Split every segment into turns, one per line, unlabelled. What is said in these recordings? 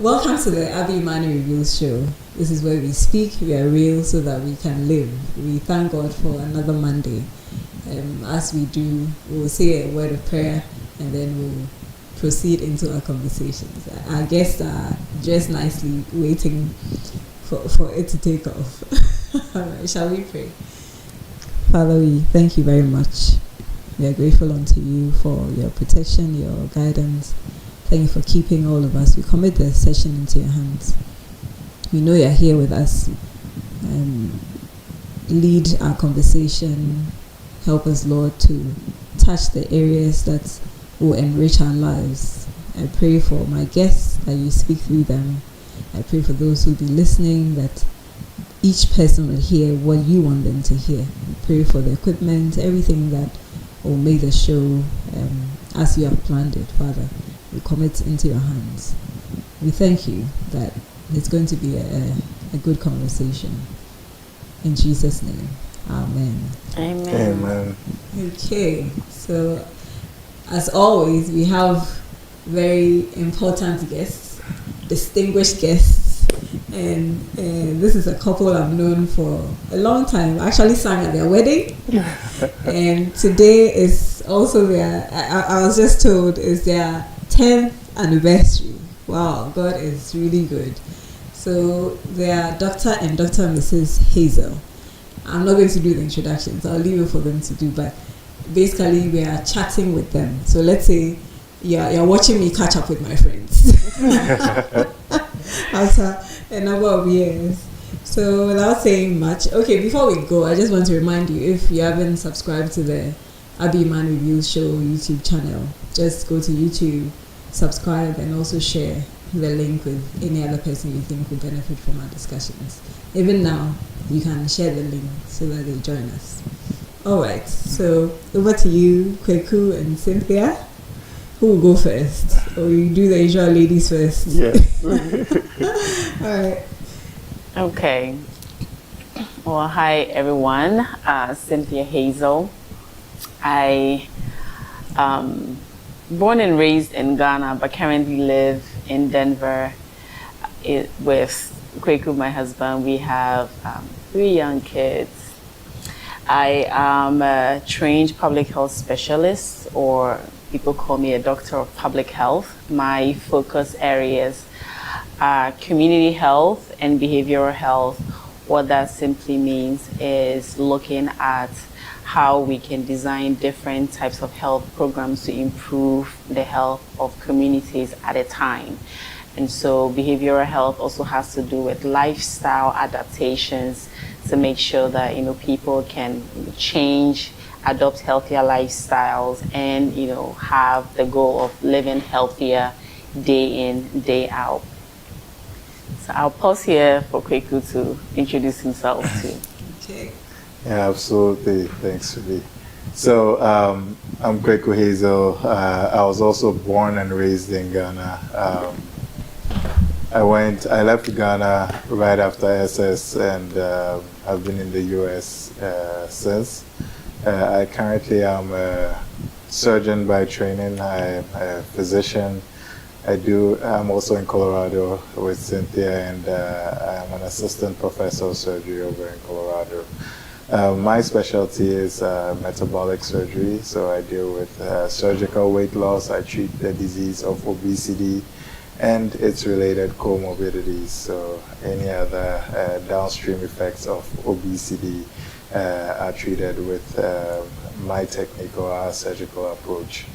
Welcome to the Abby Money Reveals show. This is where we speak, we are real so that we can live. We thank God for another Monday. As we do, we'll say a word of prayer and then we'll proceed into our conversations. Our guests are just nicely waiting for it to take off. All right, shall we pray? Father, we thank you very much. We are grateful unto you for your protection, your guidance. Thank you for keeping all of us. We commit the session into your hands. We know you're here with us. Lead our conversation. Help us, Lord, to touch the areas that will enrich our lives. I pray for my guests that you speak through them. I pray for those who will be listening that each person will hear what you want them to hear. I pray for the equipment, everything that will make the show as you have planned it, Father. We commit into your hands. We thank you that it's going to be a good conversation. In Jesus' name, amen.
Amen.
Amen.
Okay, so as always, we have very important guests, distinguished guests, and this is a couple I've known for a long time. I actually sang at their wedding, and today is also I was just told, is their 10th anniversary. Wow, God is really good. So they are Dr. and Dr. Mrs. Hazel. I'm not going to do the introductions. I'll leave it for them to do, but basically we are chatting with them. So let's say you're watching me catch up with my friends after a number of years. So without saying much, okay, before we go, I just want to remind you, if you haven't subscribed to the Abby Man Reviews Show YouTube channel, just go to YouTube, subscribe, and also share the link with any other person you think will benefit from our discussions. Even now, you can share the link so that they join us. All right, so over to you, Kweku and Cynthia. Who will go first? Or you do the usual ladies first?
Yes.
All right.
Okay. Well, hi everyone. Cynthia Hazel. I born and raised in Ghana, but currently live in Denver with Kweku, my husband. We have 3 young kids. I am a trained public health specialist, or people call me a doctor of public health. My focus areas are community health and behavioral health. What that simply means is looking at how we can design different types of health programs to improve the health of communities at a time. And so behavioral health also has to do with lifestyle adaptations to make sure that, people can change, adopt healthier lifestyles, and, have the goal of living healthier day in, day out. So I'll pause here for Kweku to introduce himself too.
Okay.
Yeah, absolutely. Thanks, Ruby. So I'm Kweku Hazel. I was also born and raised in Ghana. I left Ghana right after SS, and I've been in the US since. I currently am a surgeon by training. I'm a physician. I'm also in Colorado with Cynthia, and I'm an assistant professor of surgery over in Colorado. My specialty is metabolic surgery, so I deal with surgical weight loss. I treat the disease of obesity and its related co-morbidities, so any other downstream effects of obesity are treated with my technique or our surgical approach.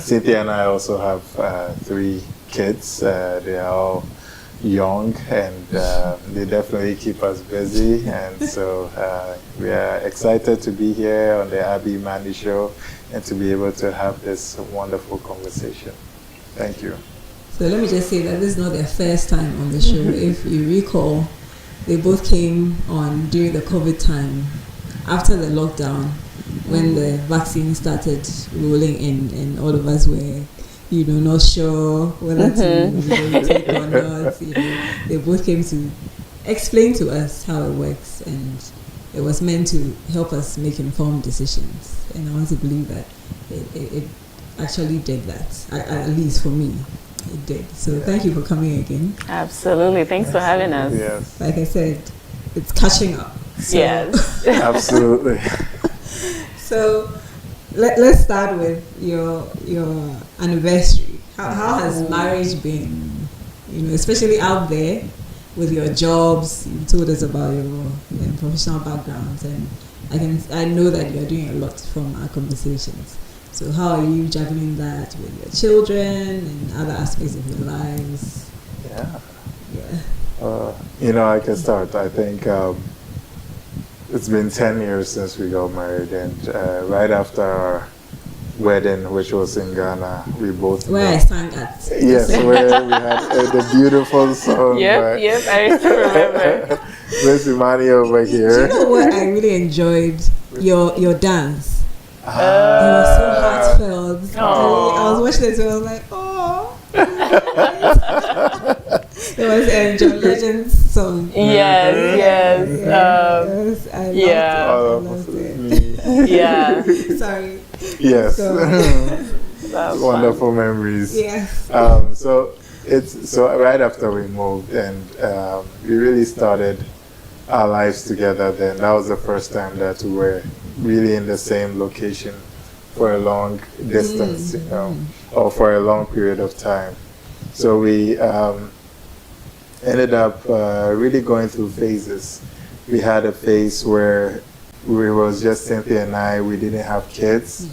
Cynthia and I also have 3 kids. They are all young, and they definitely keep us busy, and so we are excited to be here on the Abby Mandy Show and to be able to have this wonderful conversation. Thank you.
So let me just say that this is not their first time on the show. If you recall, they both came on during the COVID time, after the lockdown, when the vaccine started rolling in, and all of us were, not sure whether to take or not. They both came to explain to us how it works, and it was meant to help us make informed decisions. And I want to believe that it actually did that, at least for me. It did. So thank you for coming again.
Absolutely. Thanks for having us.
Yes.
Like I said, it's catching up. So,
Yes.
Absolutely.
So let's start with your anniversary. How has marriage been? You know, especially out there with your jobs. You told us about your professional backgrounds, and I know that you're doing a lot from our conversations. So how are you juggling that with your children and other aspects of your lives?
Yeah.
Yeah.
You know, I can start. I think it's been 10 years since we got married, and right after our wedding, which was in Ghana, we both
Where I sang at.
Yes, where we had the beautiful song.
Yep, I still remember.
Miss Imani over
Do
here.
you know what I really enjoyed? Your dance. It was so heartfelt. I was watching it and I was like, oh. It was a John Legend's song.
Yes.
I loved it.
Yeah.
Sorry.
Yes.
That's
Wonderful memories.
Yes.
So right after we moved, and we really started our lives together. Then that was the first time that we were really in the same location for a long distance, you know, or for a long period of time. So we ended up really going through phases. We had a phase where it was just Cynthia and I. We didn't have kids,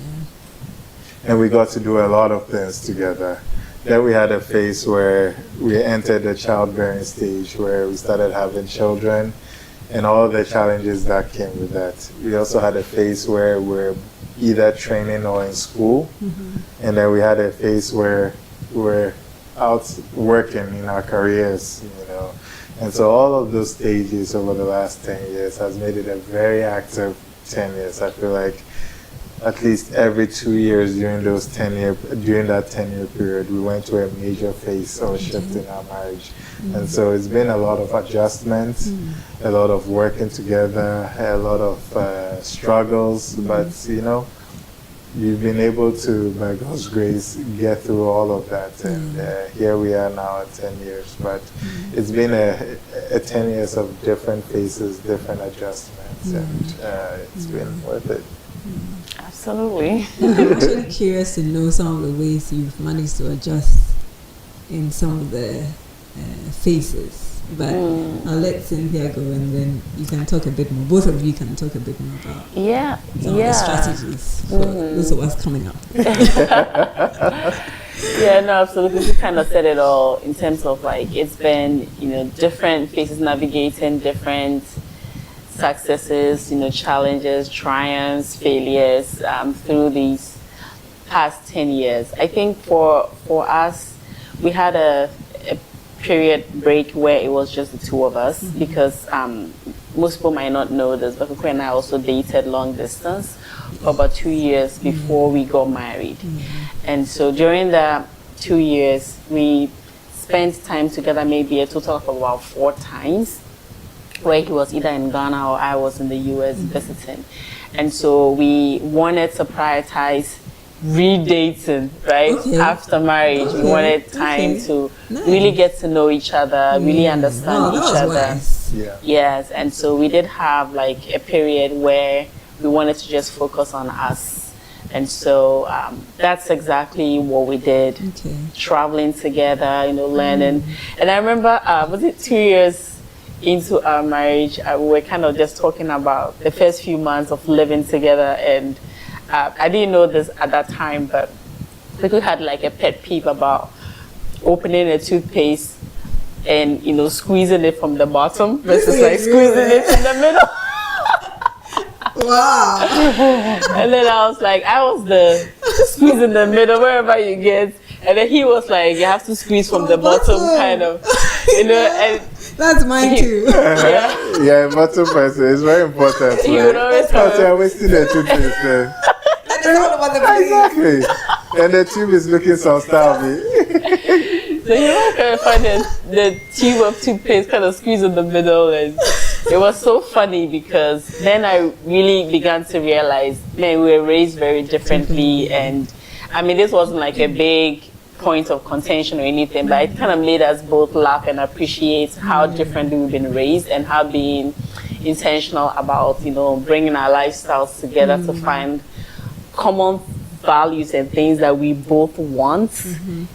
and we got to do a lot of things together. Then we had a phase where we entered the childbearing stage, where we started having children, and all the challenges that came with that. We also had a phase where we're either training or in school, and then we had a phase where we're out working in our careers, you know. And so all of those stages over the last 10 years has made it a very active 10 years. I feel like at least every 2 years during that 10-year period, we went to a major phase or shift in our marriage. And so it's been a lot of adjustments, a lot of working together, a lot of struggles, but you know, you've been able to, by God's grace, get through all of that. And here we are now at 10 years. But it's been a 10 years of different phases, different adjustments, and it's been worth it.
Absolutely.
I'm actually curious to know some of the ways you've managed to adjust in some of the phases. But I'll let Cynthia go, and then you can talk a bit more. Both of you can talk a bit more about some of the strategies for those of us coming up.
Yeah, no, absolutely. You kind of said it all in terms of like it's been, you know, different phases, navigating different successes, you know, challenges, triumphs, failures through these past 10 years. I think for us, we had a period break where it was just the two of us because most people might not know this, but Kweku and I also dated long distance for about 2 years before we got married. And so during the 2 years, we spent time together maybe a total of about 4 times, where he was either in Ghana or I was in the US visiting. And so we wanted to prioritize redating, right? After marriage, we wanted time to really get to know each other, really understand each other. Yes, and so we did have like a period where we wanted to just focus on us. And so that's exactly what we did. Traveling together, you know, learning. And I remember, was it 2 years into our marriage, we were kind of just talking about the first few months of living together, and I didn't know this at that time, but we had like a pet peeve about opening a toothpaste and, you know, squeezing it from the bottom versus like squeezing it in the middle.
Wow.
And then I was like, I was the squeeze in the middle, wherever you get. And then he was like, you have to squeeze from the bottom, kind of, you know. And
that's mine too.
Yeah, bottom person is very important.
He would always
have to wasting the toothpaste. Exactly. And the tube is looking so starving.
So you know, kind of find the tube of toothpaste kind of squeeze in the middle, and it was so funny because then I really began to realize, man, we were raised very differently, and I mean, this wasn't like a big point of contention or anything, but it kind of made us both laugh and appreciate how differently we've been raised and how being intentional about, bringing our lifestyles together to find common values and things that we both want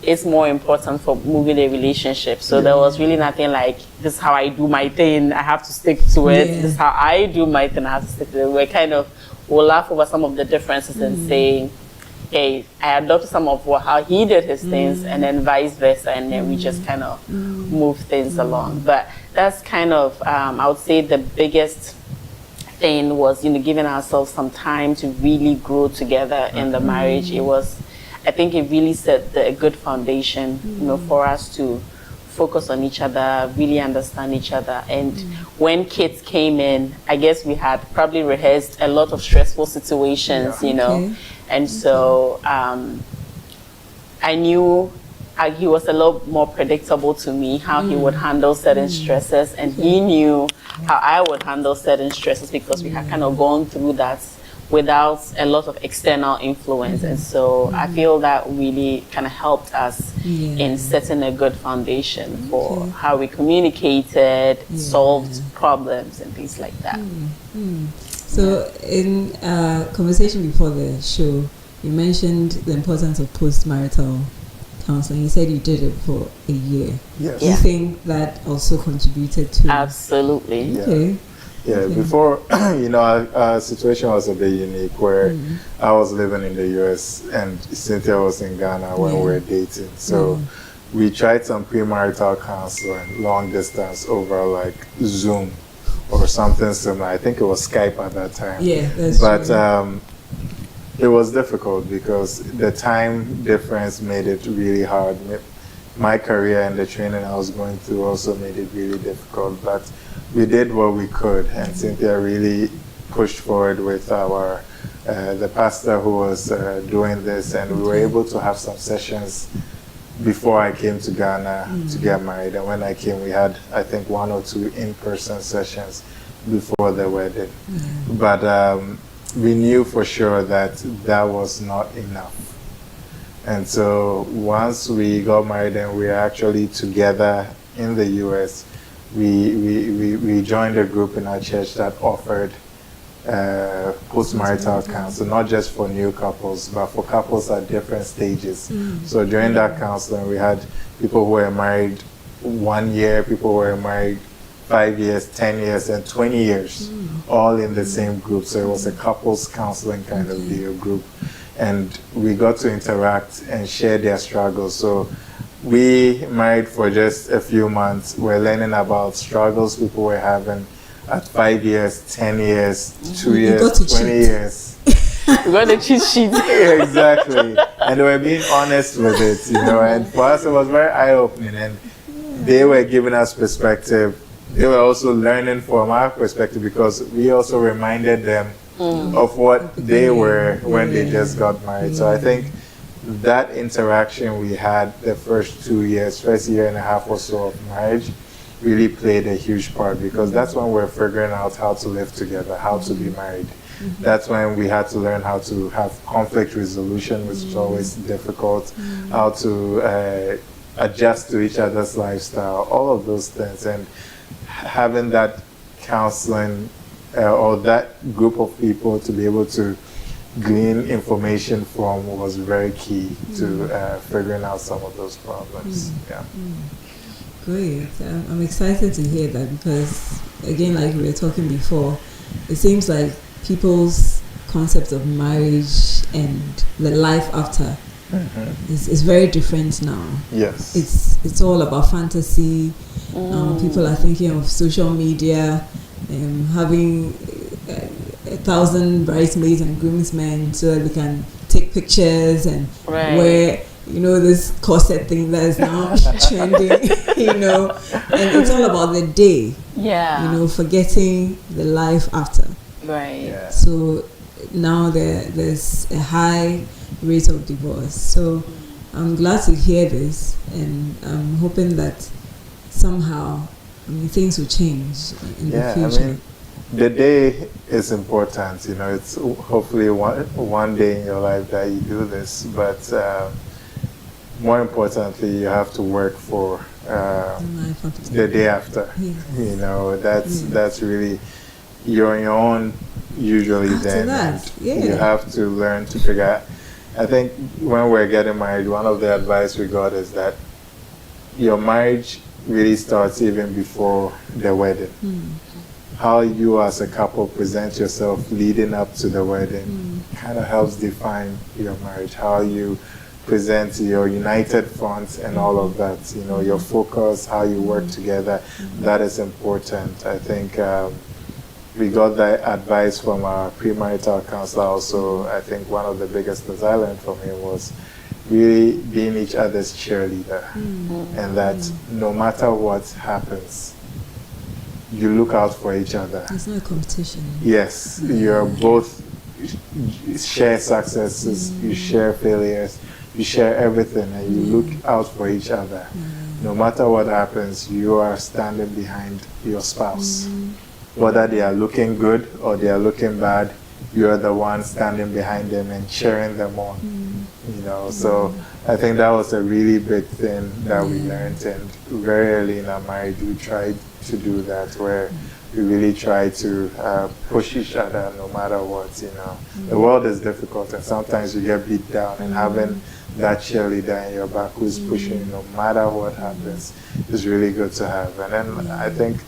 is more important for moving a relationship. So there was really nothing like, this is how I do my thing, I have to stick to it. This is how I do my thing, I have to stick to it. We'll laugh over some of the differences and saying, hey, I adopted some of how he did his things, and then vice versa, and then we just kind of move things along. But that's kind of, I would say the biggest thing was, giving ourselves some time to really grow together in the marriage. I think it really set a good foundation, for us to focus on each other, really understand each other. And when kids came in, I guess we had probably rehearsed a lot of stressful situations, and so I knew he was a lot more predictable to me, how he would handle certain stresses, and he knew how I would handle certain stresses because we had kind of gone through that without a lot of external influence. And so I feel that really kind of helped us in setting a good foundation for how we communicated, solved problems and things like that.
So in conversation before the show, you mentioned the importance of post-marital counseling. You said you did it for a year.
Yes.
Do you think that also contributed to?
Absolutely.
Yeah.
Okay.
Yeah, before, our situation was a bit unique where I was living in the US and Cynthia was in Ghana when we were dating. So we tried some premarital counseling, long distance over like Zoom or something similar. I think it was Skype at that time.
Yeah, that's true.
It was difficult because the time difference made it really hard. My career and the training I was going through also made it really difficult, but we did what we could, and Cynthia really pushed forward with our the pastor who was doing this, and we were able to have some sessions before I came to Ghana to get married. And when I came, we had, I think, 1 or 2 in-person sessions before the wedding. But we knew for sure that that was not enough. And so once we got married and we were actually together in the US, we joined a group in our church that offered post-marital counsel, not just for new couples, but for couples at different stages. So during that counseling, we had people who were married 1 year, people who were married 5 years, 10 years, and 20 years, all in the same group. So it was a couples counseling kind of deal group. And we got to interact and share their struggles. So we married for just a few months. We're learning about struggles people were having at 5 years, 10 years, 2 years, 20 years.
We got the cheat sheet.
Exactly. And they were being honest with it, and for us it was very eye-opening, and they were giving us perspective. They were also learning from our perspective because we also reminded them of what they were when they just got married. So I think that interaction we had the first 2 years, first year and a half or so of marriage, really played a huge part because that's when we're figuring out how to live together, how to be married. That's when we had to learn how to have conflict resolution, which is always difficult, how to adjust to each other's lifestyle, all of those things. And having that counseling or that group of people to be able to glean information from was very key to figuring out some of those problems.
Great. I'm excited to hear that because, again, like we were talking before, it seems like people's concept of marriage and the life after is very different now.
Yes.
It's all about fantasy. People are thinking of social media, having 1,000 bridesmaids and groomsmen so that they can take pictures and wear, this corset thing that is now trending, and it's all about the day. Forgetting the life after.
Right.
Yeah.
So now there's a high rate of divorce. So I'm glad to hear this, and I'm hoping that somehow things will change in the future.
The day is important. It's hopefully one day in your life that you do this, but more importantly, you have to work for the day after.
Yeah.
You know, that's really, you're on your own usually
After
then.
that,
And
yeah.
you have to learn to figure out. I think when we're getting married, one of the advice we got is that your marriage really starts even before the wedding. How you as a couple present yourself leading up to the wedding kind of helps define your marriage. How you present your united front and all of that, you know, your focus, how you work together, that is important. I think we got that advice from our premarital counselor also. I think one of the biggest things I learned from him was really being each other's cheerleader, and that no matter what happens, you look out for each other.
It's not a competition.
Yes, you're both share successes, you share failures, you share everything, and you look out for each other. No matter what happens, you are standing behind your spouse. Whether they are looking good or they are looking bad, you are the one standing behind them and cheering them on. You know, so I think that was a really big thing that we learned, and very early in our marriage we tried to do that, where we really try to push each other no matter what. You know, the world is difficult, and sometimes you get beat down, and having that cheerleader in your back who's pushing you no matter what happens is really good to have. And then I think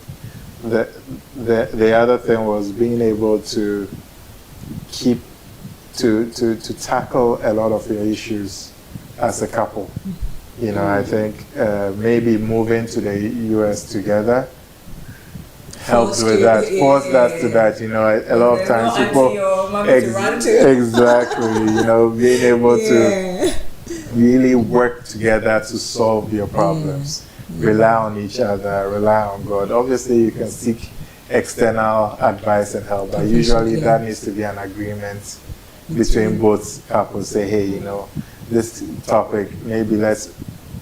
the other thing was being able to keep to tackle a lot of your issues as a couple. You know, I think maybe moving to the US together helped with that, forced us to that. You know, a lot of times people exactly, you know, being able to really work together to solve your problems. Rely on each other, rely on God. Obviously, you can seek external advice and help, but usually that needs to be an agreement between both couples. Say, hey, you know, this topic, maybe let's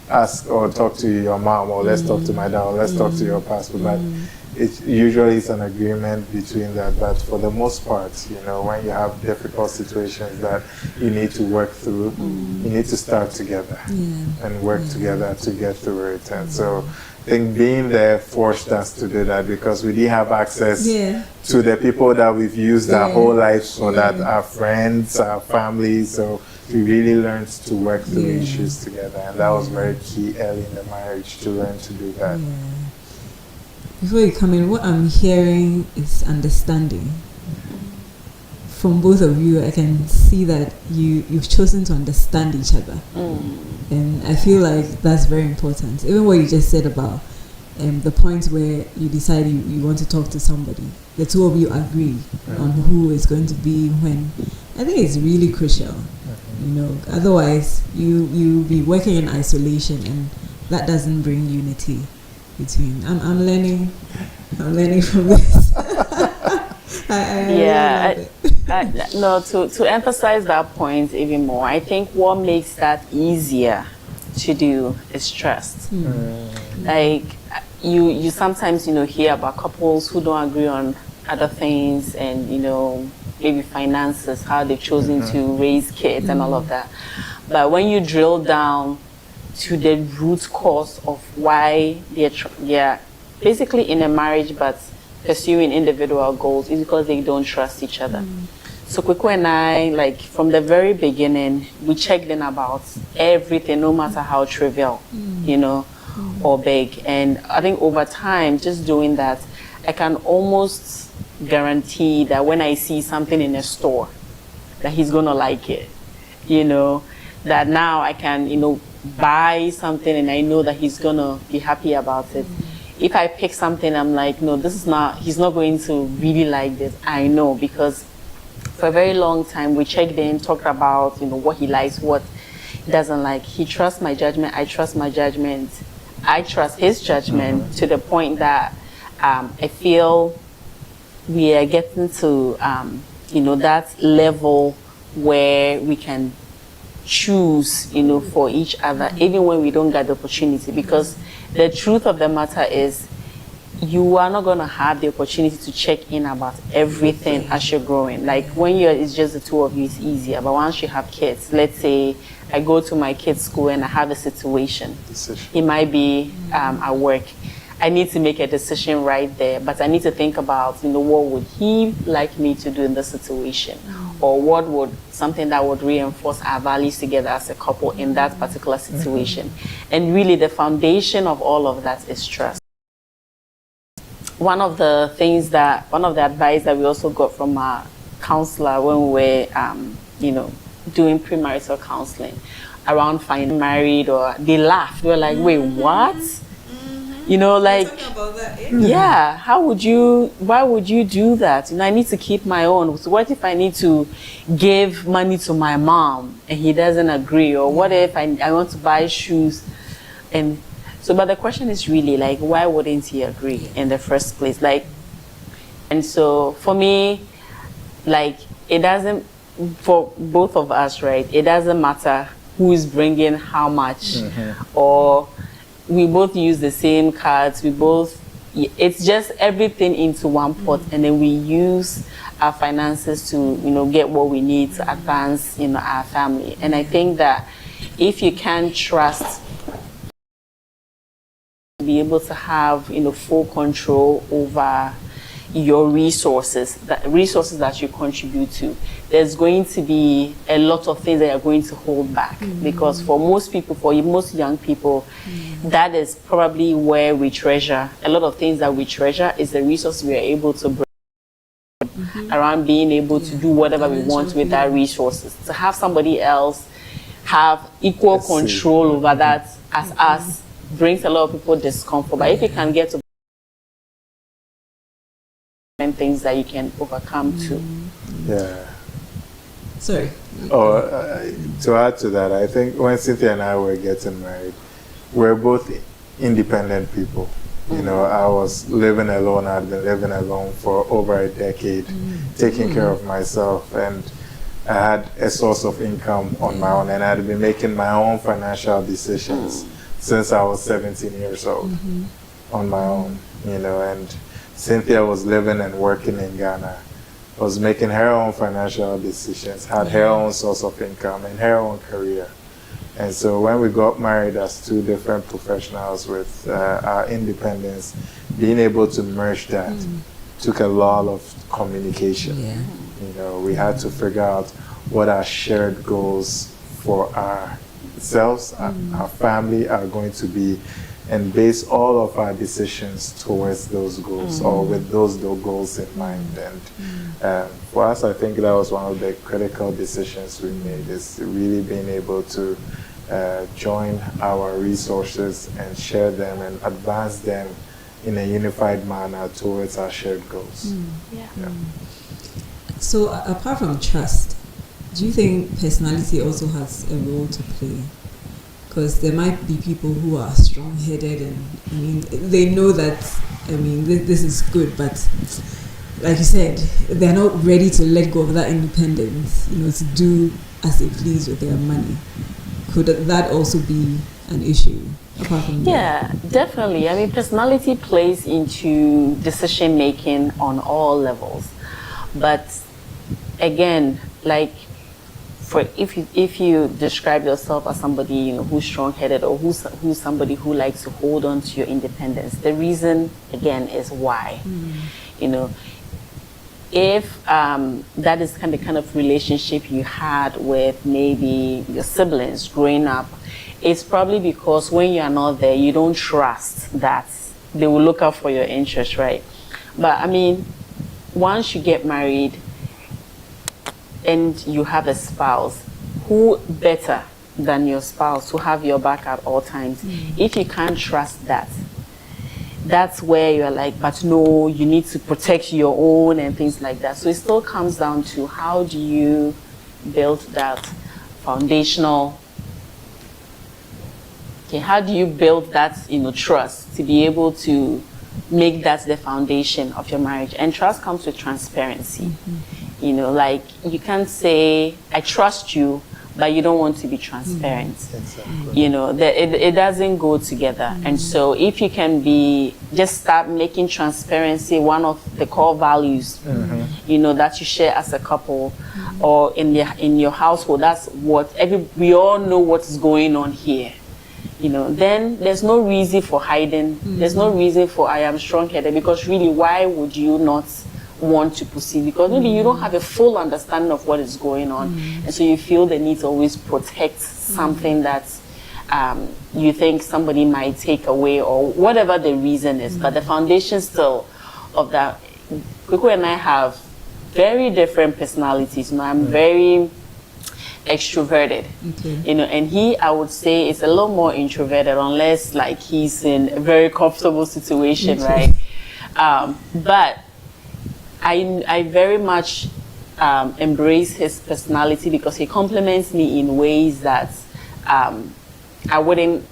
ask or talk to your mom, or let's talk to my dad, or let's talk to your pastor. But it usually is an agreement between that. But for the most part, you know, when you have difficult situations that you need to work through, you need to start together and work together to get through it. And so I think being there forced us to do that, because we didn't have access to the people that we've used our whole lives for, that our friends, our families. So we really learned to work through issues together, and that was very key early in the marriage, to learn to do that.
Before you come in, what I'm hearing is understanding. From both of you, I can see that you've chosen to understand each other. And I feel like that's very important. Even what you just said about the point where you decide you want to talk to somebody, the two of you agree on who is going to be when. I think it's really crucial. You know, otherwise you be working in isolation, and that doesn't bring unity between. I'm learning from this.
To emphasize that point even more, I think what makes that easier to do is trust. Like you sometimes, you know, hear about couples who don't agree on other things, and, you know, maybe finances, how they've chosen to raise kids and all of that. But when you drill down to the root cause of why they're basically in a marriage but pursuing individual goals, is because they don't trust each other. So Kweku and I, like from the very beginning, we checked in about everything, no matter how trivial, you know, or big. And I think over time, just doing that, I can almost guarantee that when I see something in a store, that he's gonna like it, you know, that now I can, you know, buy something and I know that he's gonna be happy about it. If I pick something, I'm like, no, this is not, he's not going to really like this. I know, because for a very long time we checked in, talked about, you know, what he likes, what he doesn't like. He trusts my judgment, I trust my judgment, I trust his judgment, to the point that I feel we are getting to, you know, that level where we can choose, you know, for each other, even when we don't get the opportunity. Because the truth of the matter is, you are not going to have the opportunity to check in about everything as you're growing. Like when it's just the two of you, it's easier. But once you have kids, let's say I go to my kid's school and I have a situation. He might be at work. I need to make a decision right there, but I need to think about, what would he like me to do in this situation? Or what would something that would reinforce our values together as a couple in that particular situation? And really the foundation of all of that is trust. One of the advice that we also got from our counselor when we were, doing premarital counseling around finding married, or they laughed. They were like, wait, what? Like, about that, yeah, why would you do that? I need to keep my own. So what if I need to give money to my mom and he doesn't agree? Or what if I want to buy shoes? And so, but the question is really like, why wouldn't he agree in the first place? Like, and so for me, like, it doesn't, for both of us, right? It doesn't matter who is bringing how much, or we both use the same cards. It's just everything into one pot, and then we use our finances to, get what we need to advance, our family. And I think that if you can trust, be able to have, full control over your resources that you contribute to, there's going to be a lot of things that are going to hold back, because for most young people, that is probably where we treasure a lot of things. That we treasure is the resources we are able to bring around being able to do whatever we want with our resources. To have somebody else have equal control over that as us brings a lot of people discomfort. But if you can get to things that you can overcome too.
Yeah.
Sorry.
To add to that, I think when Cynthia and I were getting married, we're both independent people. I was living alone. I'd been living alone for over a decade, taking care of myself, and I had a source of income on my own, and I'd been making my own financial decisions since I was 17 years old on my own, and Cynthia was living and working in Ghana, was making her own financial decisions, had her own source of income and her own career. And so when we got married as two different professionals with our independence, being able to merge that took a lot of communication. We had to figure out what our shared goals for ourselves, our family are going to be, and base all of our decisions towards those goals, or with those goals in mind. And for us, I think that was one of the critical decisions we made, is really being able to join our resources and share them and advance them in a unified manner towards our shared goals.
So apart from trust, do you think personality also has a role to play? Because there might be people who are strong-headed, and they know that this is good, but like you said, they're not ready to let go of that independence, to do as they please with their money. Could that also be an issue apart from that?
Definitely. Personality plays into decision making on all levels, but again, like, if you describe yourself as somebody who's strong-headed, or who's somebody who likes to hold on to your independence, the reason again is why. If that is the kind of relationship you had with maybe your siblings growing up, it's probably because when you are not there, you don't trust that they will look out for your interests, right? But once you get married and you have a spouse, who better than your spouse to have your back at all times? If you can't trust that, that's where you're like, but no, you need to protect your own and things like that. So it still comes down to, how do you build that foundational, how do you build that trust to be able to make that the foundation of your marriage? And trust comes with transparency. Like, you can't say, I trust you, but you don't want to be transparent.
Exactly.
You know, it doesn't go together. And so if you can just start making transparency one of the core values, you know, that you share as a couple or in your household, that's what we all know what is going on here. You know, then there's no reason for hiding. There's no reason for I am strong-headed, because really, why would you not want to proceed? Because maybe you don't have a full understanding of what is going on, and so you feel the need to always protect something that you think somebody might take away, or whatever the reason is. But the foundation still of that, Kweku and I have very different personalities. You know, I'm very extroverted, you know, and I would say, is a little more introverted, unless like he's in a very comfortable situation, right? But I very much embrace his personality, because he compliments me in ways that I wouldn't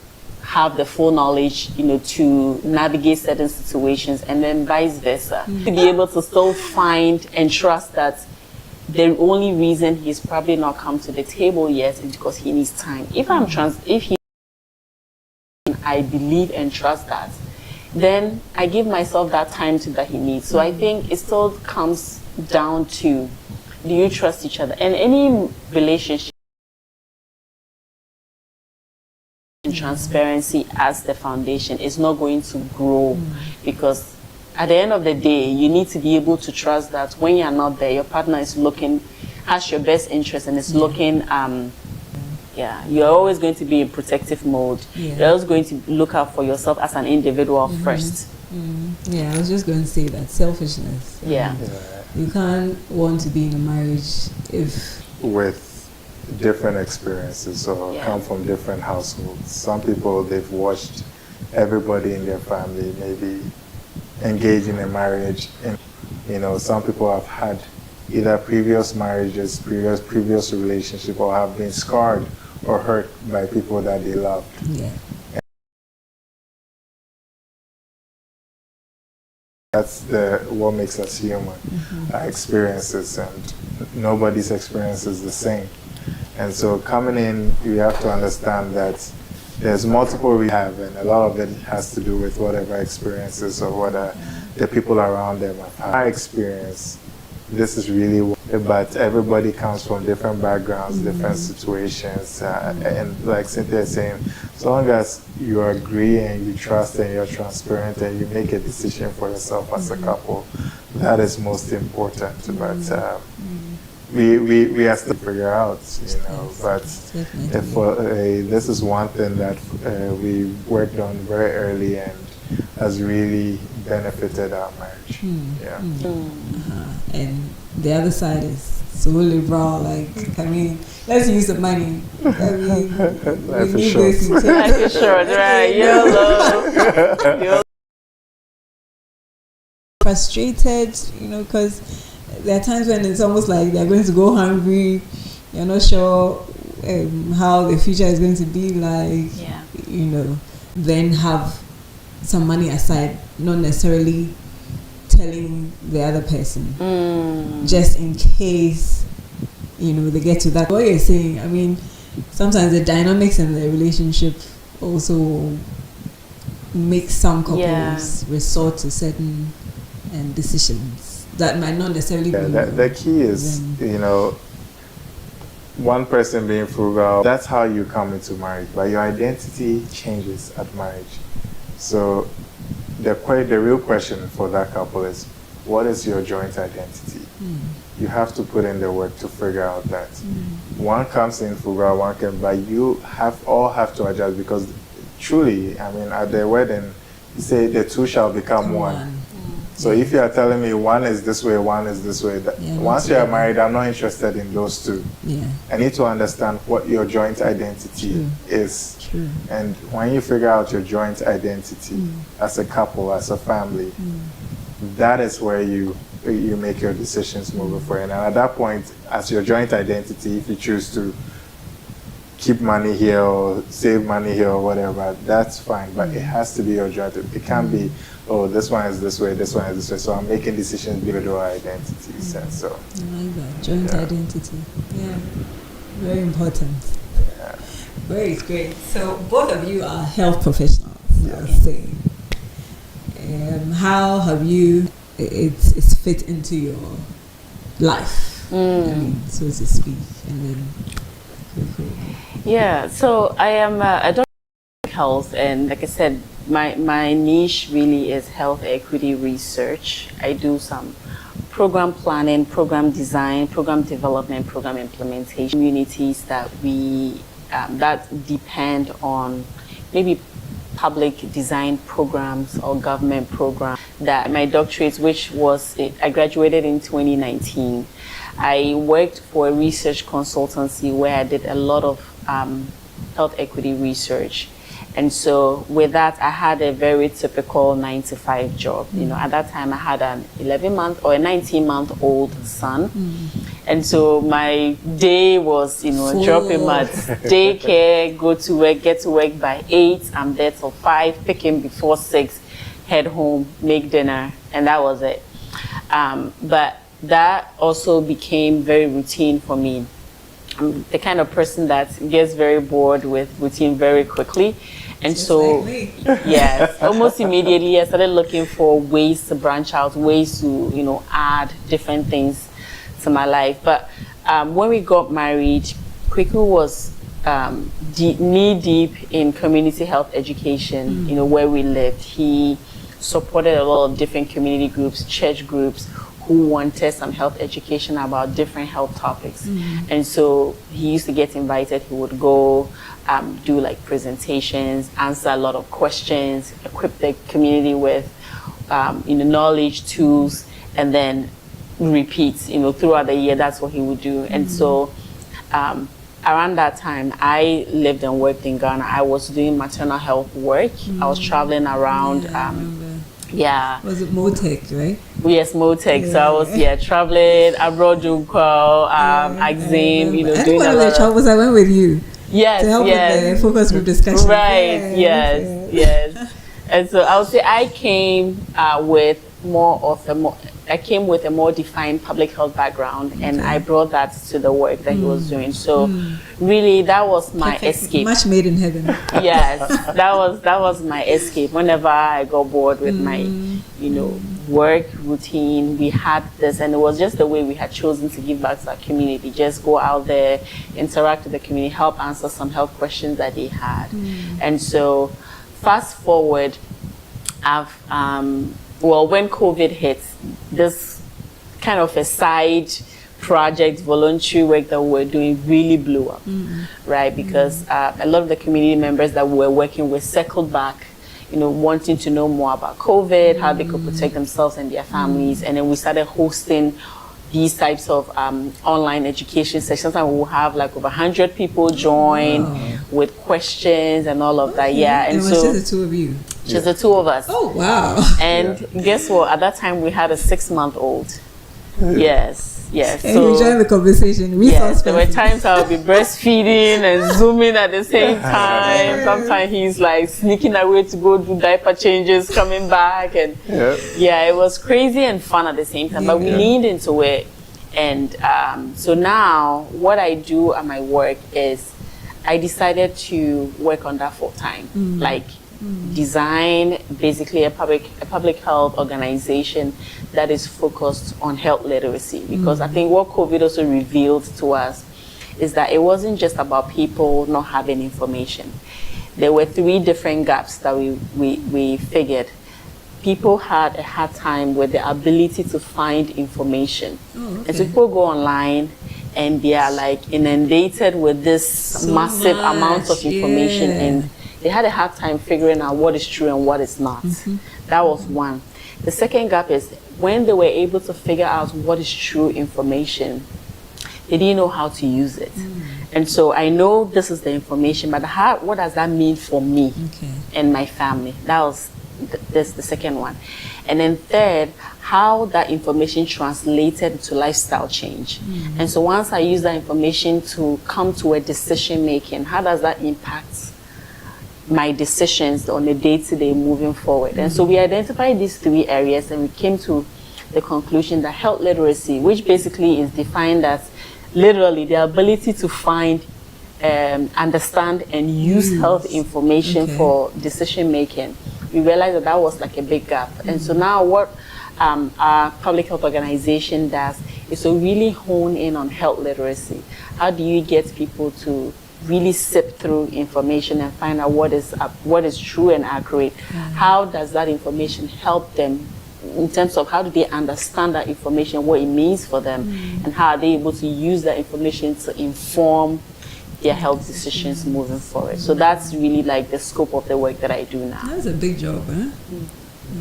have the full knowledge, you know, to navigate certain situations, and then vice versa. To be able to still find and trust that the only reason he's probably not come to the table yet is because he needs time. If I believe and trust that, then I give myself that time that he needs. So I think it still comes down to, do you trust each other? And any relationship, transparency as the foundation is not going to grow, because at the end of the day, you need to be able to trust that when you're not there, your partner is has your best interest, and is looking, you're always going to be in protective mode. You're always going to look out for yourself as an individual first.
Yeah, I was just going to say that selfishness. You can't want to be in a marriage
with different experiences or come from different households. Some people, they've watched everybody in their family maybe engage in a marriage, and you know, some people have had either previous marriages, previous relationship, or have been scarred or hurt by people that they loved. That's what makes us human. Our experiences, and nobody's experience is the same. And so coming in, you have to understand that there's multiple we have, and a lot of it has to do with whatever experiences or what the people around them have had. My experience, this is really, but everybody comes from different backgrounds, different situations, and like Cynthia is saying, so long as you agree and you trust and you're transparent and you make a decision for yourself as a couple, that is most important. But we have to figure out, you know. But this is one thing that we worked on very early and has really benefited our marriage.
And the other side is so liberal. Like, I mean, let's use the money. I mean,
life
we
is
need
short.
this.
Life is short, right? YOLO.
Frustrated, you know, because there are times when it's almost like they're going to go hungry. You're not sure how the future is going to be like. You know, then have some money aside, not necessarily telling the other person, just in case, you know, they get to that. What you're saying, I mean, sometimes the dynamics in the relationship also make some couples resort to certain decisions that might not necessarily be.
The key is, you know, one person being frugal, that's how you come into marriage, but your identity changes at marriage. So the real question for that couple is, what is your joint identity? You have to put in the work to figure out that. One comes in frugal, one can, but you all have to adjust, because truly, I mean, at the wedding, you say the two shall become one. So if you are telling me one is this way, one is this way, once you are married, I'm not interested in those two. I need to understand what your joint identity is. And when you figure out your joint identity as a couple, as a family, that is where you make your decisions moving forward. And at that point, as your joint identity, if you choose to keep money here or save money here or whatever, that's fine. But it has to be your joint. It can't be, oh, this one is this way, this one is this way. So I'm making decisions with individual identities. And so,
I like that. Joint identity. Very important. Very great. So both of you are health professionals. I was saying. How have you it's fit into your life, so to speak, and then
yeah. So I am I don't health, and like I said, my niche really is health equity research. I do some program planning, program design, program development, program implementation. Communities that we that depend on maybe public design programs or government programs. That my doctorate, which was I graduated in 2019. I worked for a research consultancy where I did a lot of health equity research. And so with that, I had a very typical 9-to-5 job. You know, at that time I had an 11-month or a 19-month-old son. And so my day was, you know, drop him at daycare, go to work, get to work by 8, I'm there till 5, pick him before 6, head home, make dinner, and that was it. But that also became very routine for me. I'm the kind of person that gets very bored with routine very quickly. And just so, like yes, almost immediately I started looking for ways to branch out, ways to, you know, add different things to my life. But when we got married, Kweku was knee deep in community health education, you know, where we lived. He supported a lot of different community groups, church groups, who wanted some health education about different health topics. And so he used to get invited. He would go do like presentations, answer a lot of questions, equip the community with you know, knowledge, tools, and then repeat, you know, throughout the year. That's what he would do. And so around that time, I lived and worked in Ghana. I was doing maternal health work. I was traveling around. Yeah.
Was it Motec, right?
Yes, Motec. Yeah. So I was traveling abroad, Axim, you know, doing
one of the travels I went with you.
Yes,
to help with the focus group discussion.
Right. Yes. And so I would say I came with a more defined public health background, and I brought that to the work that he was doing. So really, that was my escape.
Match made in heaven.
Yes, that was my escape. Whenever I got bored with my, you know, work routine, we had this, and it was just the way we had chosen to give back to our community. Just go out there, interact with the community, help answer some health questions that they had. And so, fast forward, I've when COVID hit, this kind of a side project, voluntary work that we were doing really blew up, right? Because a lot of the community members that we were working with circled back, you know, wanting to know more about COVID, how they could protect themselves and their families. And then we started hosting these types of online education sessions. Sometimes we'll have like over 100 people join with questions and all of that. Yeah,
and so it was just the two of you.
Just the two of us.
Oh wow!
And guess what? At that time, we had a 6-month-old. Yes. And
so you joined the conversation.
Yes, there were times I would be breastfeeding and zooming at the same time. Sometimes he's like sneaking away to go do diaper changes, coming back, and it was crazy and fun at the same time. But we leaned into it, and so now what I do at my work is I decided to work on that full time, like design basically a public health organization that is focused on health literacy, because I think what COVID also revealed to us is that it wasn't just about people not having information. There were 3 different gaps that we figured. People had a hard time with the ability to find information. And so people go online and they are like inundated with this massive amount of information, and they had a hard time figuring out what is true and what is not. That was one. The second gap is when they were able to figure out what is true information, they didn't know how to use it. And so I know this is the information, but what does that mean for me and my family? That was the second one. And then third, how that information translated to lifestyle change. And so once I use that information to come to a decision making, how does that impact my decisions on a day-to-day moving forward? And so we identified these 3 areas, and we came to the conclusion that health literacy, which basically is defined as literally the ability to find, understand and use health information for decision making. We realized that that was like a big gap. And so now what our public health organization does is to really hone in on health literacy. How do you get people to really sift through information and find out what is true and accurate? How does that information help them in terms of how do they understand that information, what it means for them, and how are they able to use that information to inform their health decisions moving forward? So that's really like the scope of the work that I do now.
That's a big job, huh?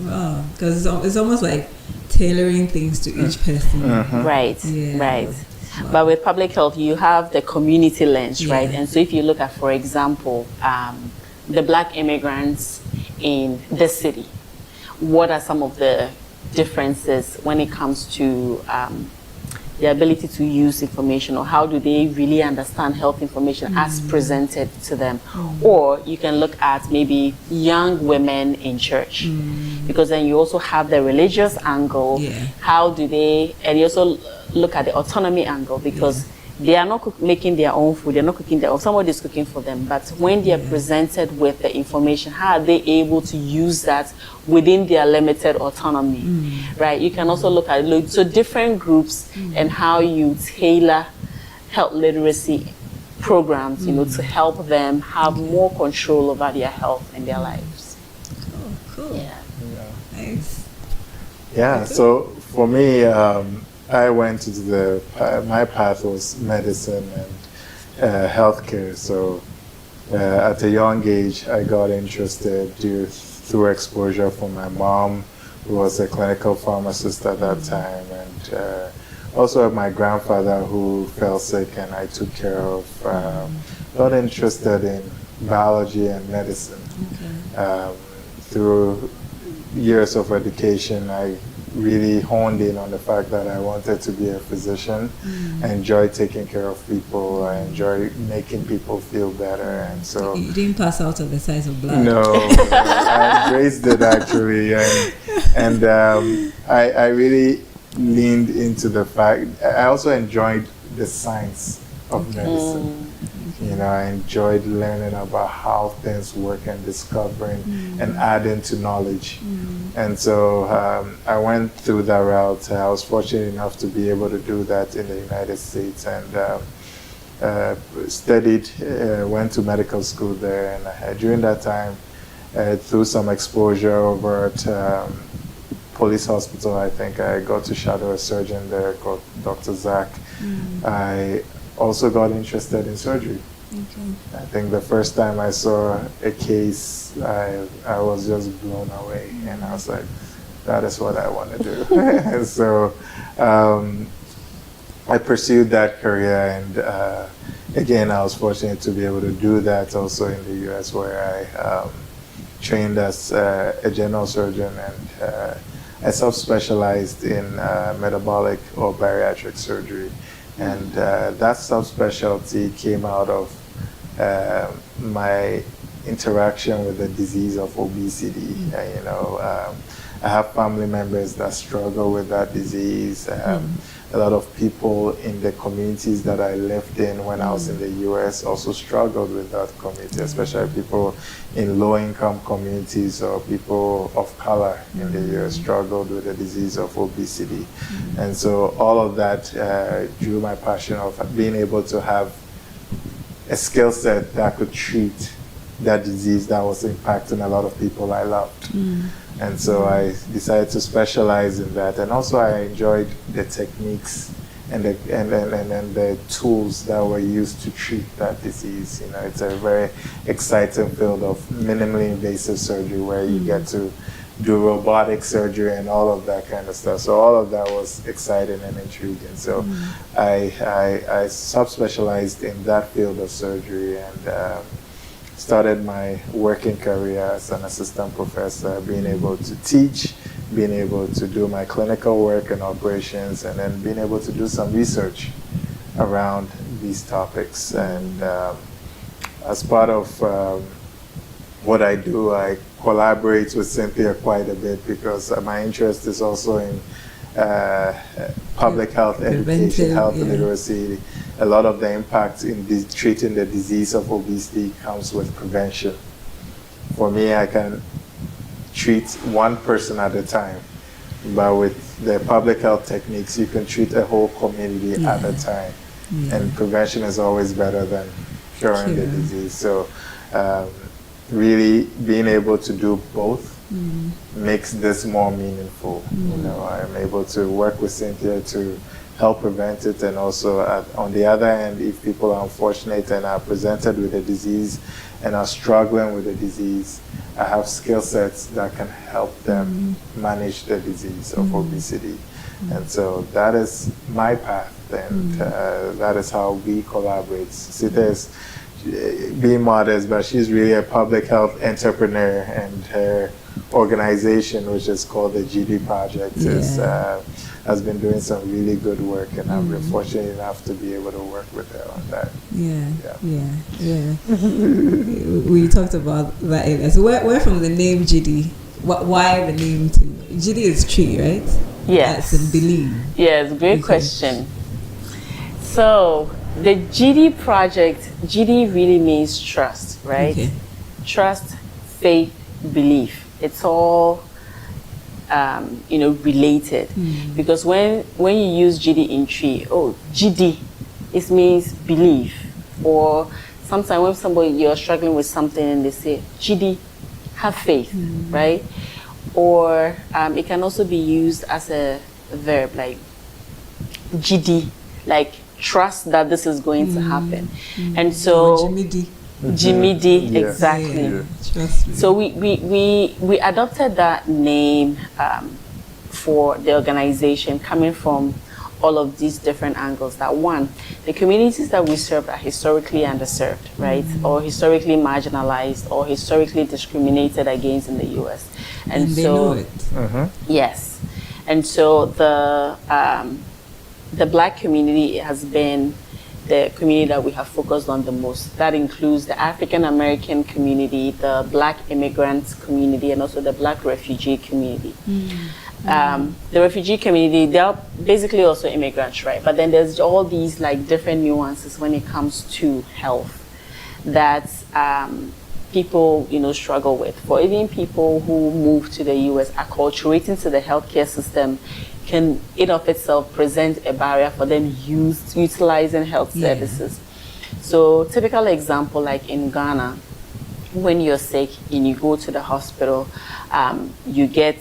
Wow, because it's almost like tailoring things to each person.
Right,
Yeah.
right.
Wow.
But with public health, you have the community lens, right? And so if you look at, for example, the Black immigrants in this city, what are some of the differences when it comes to the ability to use information, or how do they really understand health information as presented to them? Or you can look at maybe young women in church, because then you also have the religious angle. How do they, and you also look at the autonomy angle, because they are not making their own food, they're not cooking their own, somebody's cooking for them. But when they are presented with the information, how are they able to use that within their limited autonomy, right? You can also look at so different groups and how you tailor health literacy programs, you know, to help them have more control over their health and their lives.
Cool.
Yeah.
Nice.
Yeah, so for me, I went to my path was medicine and healthcare. So at a young age, I got interested through exposure from my mom, who was a clinical pharmacist at that time, and also my grandfather, who fell sick and I took care of. Got interested in biology and medicine. Through years of education, I really honed in on the fact that I wanted to be a physician. I enjoy taking care of people. I enjoy making people feel better, and so
You didn't pass out of the size of blood.
no, I embraced it actually, and I really leaned into the fact. I also enjoyed the science of medicine. You know, I enjoyed learning about how things work and discovering and adding to knowledge. And so I went through that route. I was fortunate enough to be able to do that in the United States, and studied, went to medical school there. And during that time, through some exposure over at Police Hospital, I think I got to shadow a surgeon there called Dr. Zach. I also got interested in surgery. I think the first time I saw a case, I was just blown away, and I was like, that is what I want to do. And so I pursued that career, and again, I was fortunate to be able to do that also in the US, where I trained as a general surgeon, and I subspecialized in metabolic or bariatric surgery. And that subspecialty came out of my interaction with the disease of obesity. You know, I have family members that struggle with that disease. A lot of people in the communities that I lived in when I was in the US also struggled with that community, especially people in low-income communities or people of color in the US struggled with the disease of obesity. And so all of that drew my passion of being able to have a skill set that could treat that disease that was impacting a lot of people I loved. And so I decided to specialize in that, and also I enjoyed the techniques and the tools that were used to treat that disease. You know, it's a very exciting field of minimally invasive surgery where you get to do robotic surgery and all of that kind of stuff. So all of that was exciting and intriguing. So I subspecialized in that field of surgery, and started my working career as an assistant professor, being able to teach, being able to do my clinical work and operations, and then being able to do some research around these topics. And as part of what I do, I collaborate with Cynthia quite a bit, because my interest is also in public health education,
Preventive,
health
yeah.
literacy. A lot of the impact in treating the disease of obesity comes with prevention. For me, I can treat one person at a time, but with the public health techniques, you can treat a whole community at a time. And prevention is always better than curing the disease. So really being able to do both makes this more meaningful. You know, I'm able to work with Cynthia to help prevent it, and also on the other end, if people are unfortunate and are presented with a disease and are struggling with the disease, I have skill sets that can help them manage the disease of obesity. And so that is my path, and that is how we collaborate. Cynthia is being modest, but she's really a public health entrepreneur, and her organization, which is called the GD Project, has been doing some really good work, and I've been fortunate enough to be able to work with her on that.
We talked about that earlier. So where from the name GD? Why the name GD is tree, right?
Yes.
As in believe.
Yes, great question. So the GD project, GD really means trust, right?
Okay.
Trust, faith, belief. It's all related. Because when you use GD in tree, GD, it means belief. Or sometimes when you're struggling with something and they say, GD, have faith, right? Or it can also be used as a verb, like GD, like trust that this is going to happen. And so Jimmy D, exactly.
Yeah. Trust me.
So we adopted that name for the organization, coming from all of these different angles. That one, the communities that we serve are historically underserved, right? Or historically marginalized, or historically discriminated against in the US. And
they
so,
know it.
yes. And so the Black community has been the community that we have focused on the most. That includes the African American community, the Black immigrant community, and also the Black refugee community. The refugee community, they are basically also immigrants, right? But then there's all these like different nuances when it comes to health that people, struggle with. For even people who move to the US, acculturating to the healthcare system can in of itself present a barrier for them utilizing health services. So typical example, like in Ghana, when you're sick and you go to the hospital, you get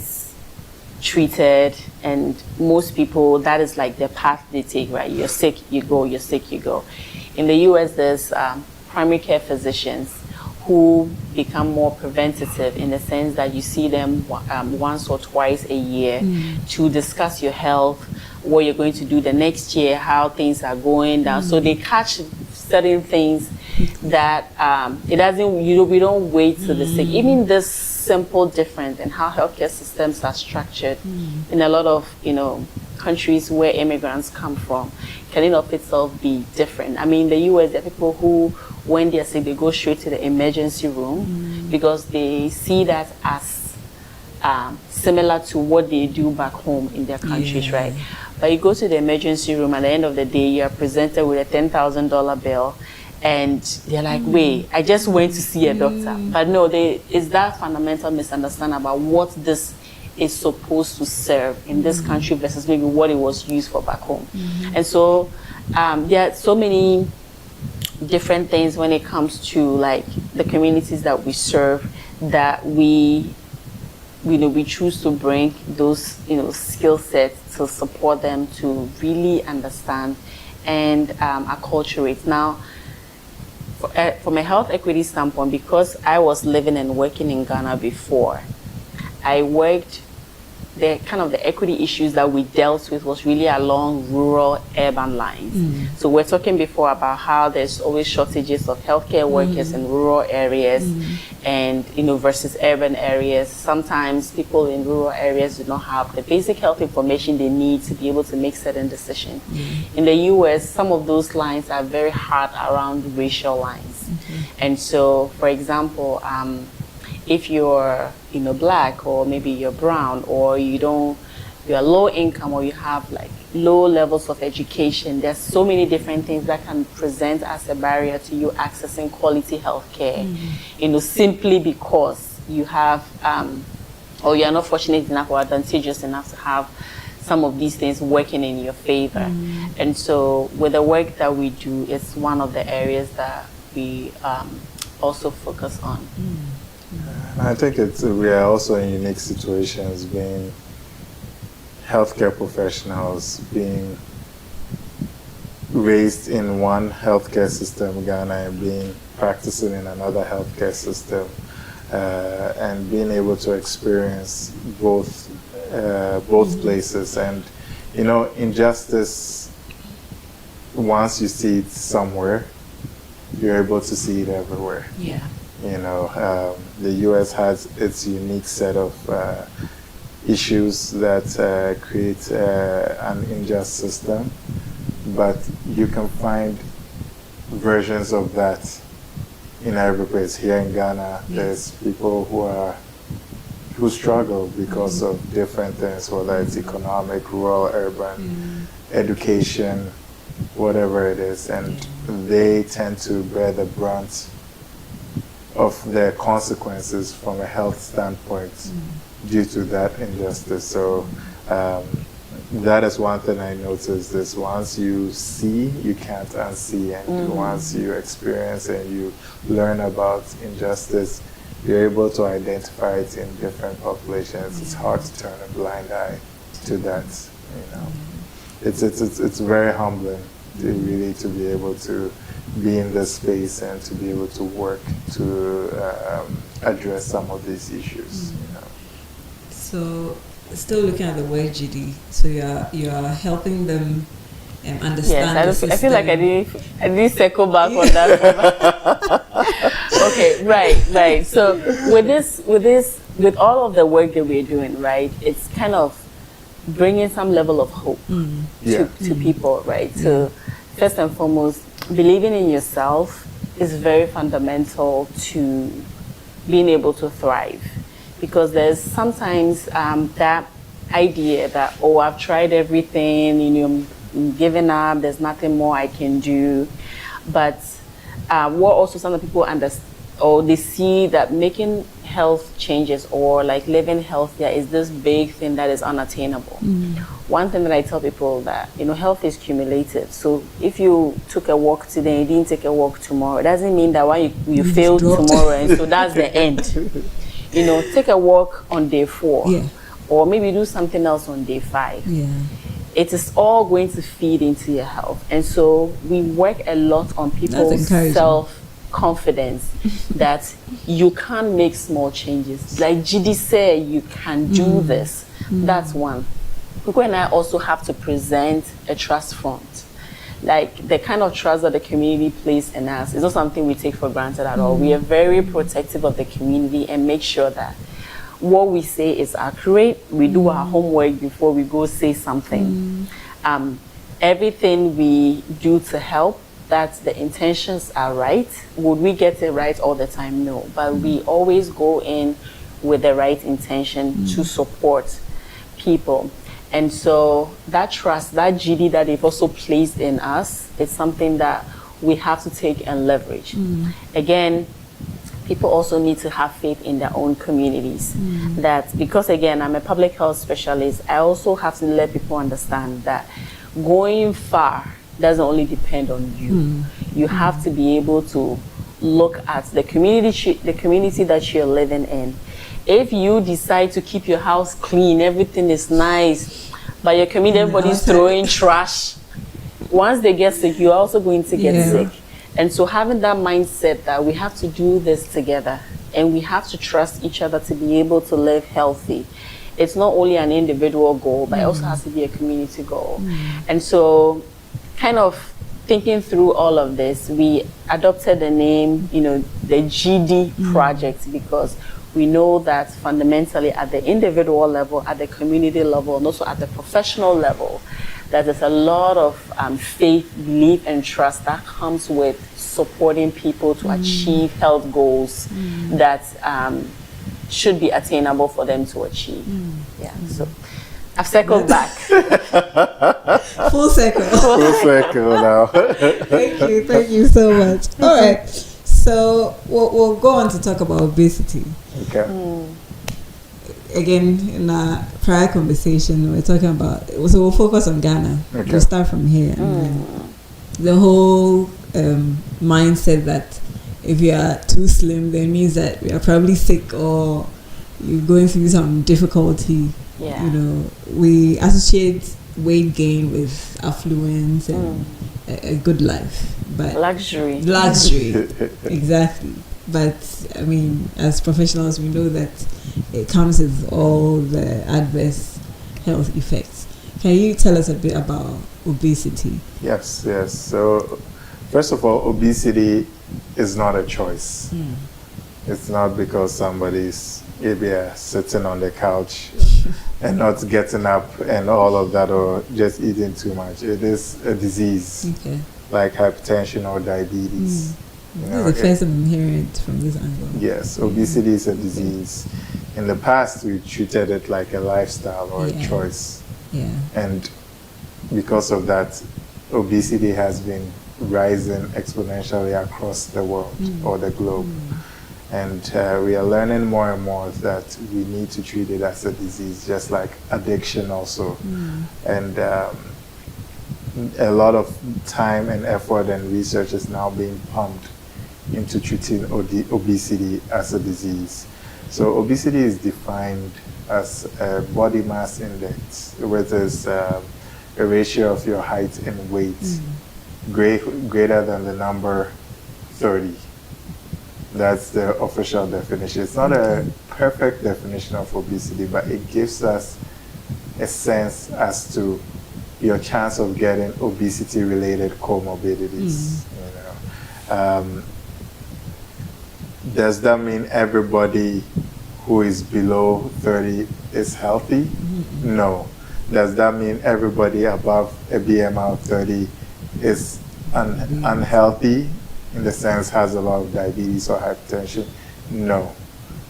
treated, and most people, that is like the path they take, right? You're sick, you go, you're sick, you go. In the US, there's primary care physicians who become more preventative, in the sense that you see them once or twice a year to discuss your health, what you're going to do the next year, how things are going down. So they catch certain things that we don't wait till the sick. Even this simple difference in how healthcare systems are structured in a lot of countries where immigrants come from can in of itself be different. I mean, in the US, there are people who, when they're sick, they go straight to the emergency room because they see that as similar to what they do back home in their countries, right? But you go to the emergency room, at the end of the day, you are presented with a $10,000 bill, and they're like, wait, I just went to see a doctor. But no, it's that fundamental misunderstanding about what this is supposed to serve in this country versus maybe what it was used for back home. And so there are so many different things when it comes to like the communities that we serve, that we choose to bring those skill sets to support them to really understand and acculturate. Now, from a health equity standpoint, because I was living and working in Ghana before, I worked the equity issues that we dealt with was really along rural urban lines. So we're talking before about how there's always shortages of healthcare workers in rural areas and versus urban areas. Sometimes people in rural areas do not have the basic health information they need to be able to make certain decisions. In the US, some of those lines are very hard around racial lines. And so, for example, if you're Black, or maybe you're brown, or you don't you are low income or you have like low levels of education, there's so many different things that can present as a barrier to you accessing quality health care, you know, simply because you have, or you're not fortunate enough or advantageous enough to have some of these things working in your favor. And so with the work that we do, it's one of the areas that we also focus on.
I think we are also in unique situations being healthcare professionals, being raised in one healthcare system, Ghana, and being practicing in another healthcare system, and being able to experience both places. And you know, injustice, once you see it somewhere, you're able to see it everywhere.
Yeah.
You know, the U.S. has its unique set of issues that create an unjust system, but you can find versions of that in every place. Here in Ghana, there's people who struggle because of different things, whether it's economic, rural, urban, education, whatever it is, and they tend to bear the brunt of the consequences from a health standpoint due to that injustice. So that is one thing I noticed, is once you see, you can't unsee, and once you experience and you learn about injustice, you're able to identify it in different populations. It's hard to turn a blind eye to that. You know, it's very humbling to really to be able to be in this space and to be able to work to address some of these issues. You know.
So, still looking at the word GD, so you are helping them understand the system.
I feel like I didn't circle back on that. Okay, right. So with all of the work that we're doing, right, it's kind of bringing some level of hope to people, right? So first and foremost, believing in yourself is very fundamental to being able to thrive, because there's sometimes that idea that, oh, I've tried everything, you know, I'm giving up, there's nothing more I can do. But what also some people understand, or they see that making health changes or like living healthier is this big thing that is unattainable. One thing that I tell people that, you know, health is cumulative. So if you took a walk today and you didn't take a walk tomorrow, it doesn't mean that why you failed tomorrow and so that's the end. You know, take a walk on day 4 or maybe do something else on day 5. It is all going to feed into your health. And so we work a lot on people's self-confidence that you can make small changes. Like GD said, you can do this. That's one. Kweku and I also have to present a trust fund. Like the kind of trust that the community places in us is not something we take for granted at all. We are very protective of the community and make sure that what we say is accurate. We do our homework before we go say something. Everything we do to help, that the intentions are right. Would we get it right all the time? No, but we always go in with the right intention to support people. And so that trust, that GD that they've also placed in us, is something that we have to take and leverage. Again, people also need to have faith in their own communities. That, because again, I'm a public health specialist, I also have to let people understand that going far doesn't only depend on you. You have to be able to look at the community that you're living in. If you decide to keep your house clean, everything is nice, but your community, everybody's throwing trash, once they get sick, you're also going to get sick. And so having that mindset that we have to do this together and we have to trust each other to be able to live healthy. It's not only an individual goal, but it also has to be a community goal. And so kind of thinking through all of this, we adopted the name, you know, the GD project, because we know that fundamentally at the individual level, at the community level, and also at the professional level, that there's a lot of faith, belief, and trust that comes with supporting people to achieve health goals that should be attainable for them to achieve. So I've circled back.
Full circle.
Full circle now.
Thank you so much. All right, so we'll go on to talk about obesity.
Okay.
Again, in our prior conversation, we're talking about, so we'll focus on Ghana.
Okay.
We'll start from here. And then the whole mindset that if you are too slim, then it means that you are probably sick or you're going through some difficulty.
Yeah.
You know, we associate weight gain with affluence and a good life, but
luxury,
exactly. But I mean, as professionals, we know that it comes with all the adverse health effects. Can you tell us a bit about obesity?
Yes. So, first of all, obesity is not a choice. It's not because somebody's maybe sitting on the couch and not getting up and all of that, or just eating too much. It is a disease, like hypertension or diabetes. You know,
this is the first I'm hearing it from this angle.
Yes, obesity is a disease. In the past, we treated it like a lifestyle or a choice. And because of that, obesity has been rising exponentially across the world or the globe. And we are learning more and more that we need to treat it as a disease, just like addiction also. And a lot of time and effort and research is now being pumped into treating obesity as a disease. So obesity is defined as a body mass index, which is a ratio of your height and weight greater than the number 30. That's the official definition. It's not a perfect definition of obesity, but it gives us a sense as to your chance of getting obesity-related co-morbidities. You know, does that mean everybody who is below 30 is healthy? No. Does that mean everybody above a BMI of 30 is unhealthy, in the sense has a lot of diabetes or hypertension? No.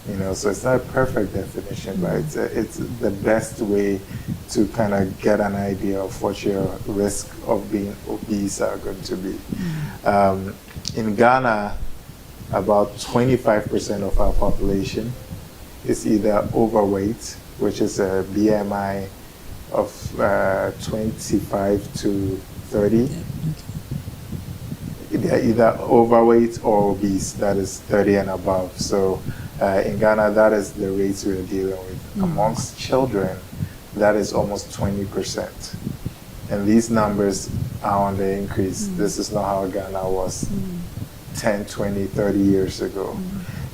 You know, so it's not a perfect definition, but it's the best way to kind of get an idea of what your risk of being obese are going to be. In Ghana, about 25% of our population is either overweight, which is a BMI of 25 to 30. They're either overweight or obese, that is 30 and above. So in Ghana, that is the rates we're dealing with. Amongst children, that is almost 20%. And these numbers are on the increase. This is not how Ghana was 10, 20, 30 years ago.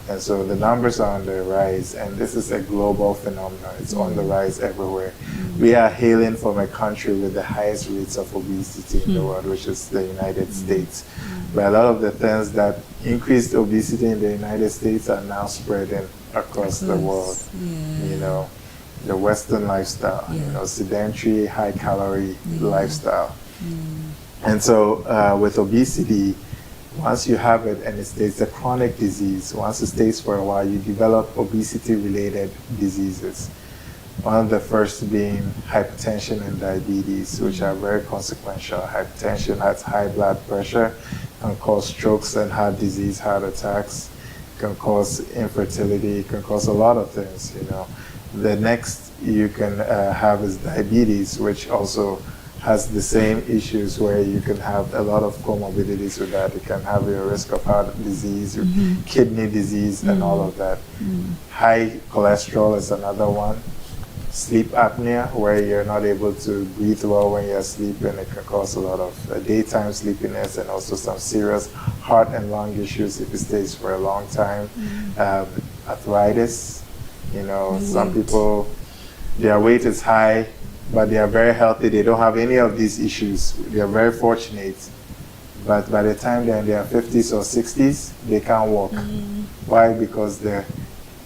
And so the numbers are on the rise, and this is a global phenomenon. It's on the rise everywhere. We are hailing from a country with the highest rates of obesity in the world, which is the United States. But a lot of the things that increased obesity in the United States are now spreading across the world. You know, the Western lifestyle, you know, sedentary, high-calorie lifestyle. And so with obesity, once you have it and it stays a chronic disease, once it stays for a while, you develop obesity-related diseases. One of the first being hypertension and diabetes, which are very consequential. Hypertension has high blood pressure, can cause strokes and heart disease, heart attacks, can cause infertility, can cause a lot of things, you know. The next you can have is diabetes, which also has the same issues, where you can have a lot of comorbidities with that. You can have a risk of heart disease, kidney disease, and all of that. High cholesterol is another one. Sleep apnea, where you're not able to breathe well when you're sleeping. It can cause a lot of daytime sleepiness and also some serious heart and lung issues if it stays for a long time. Arthritis, you know, some people, their weight is high, but they are very healthy. They don't have any of these issues. They are very fortunate. But by the time they're in their 50s or 60s, they can't walk. Why? Because the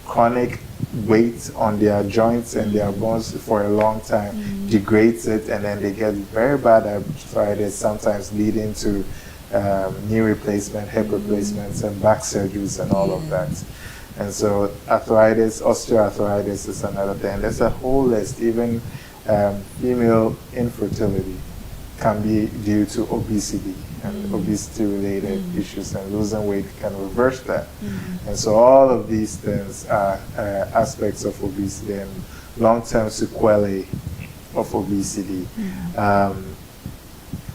chronic weight on their joints and their bones for a long time degrades it, and then they get very bad arthritis, sometimes leading to knee replacement, hip replacements, and back surgeries and all of that. And so arthritis, osteoarthritis is another thing. There's a whole list. Even female infertility can be due to obesity and obesity-related issues, and losing weight can reverse that. And so all of these things are aspects of obesity and long-term sequelae of obesity.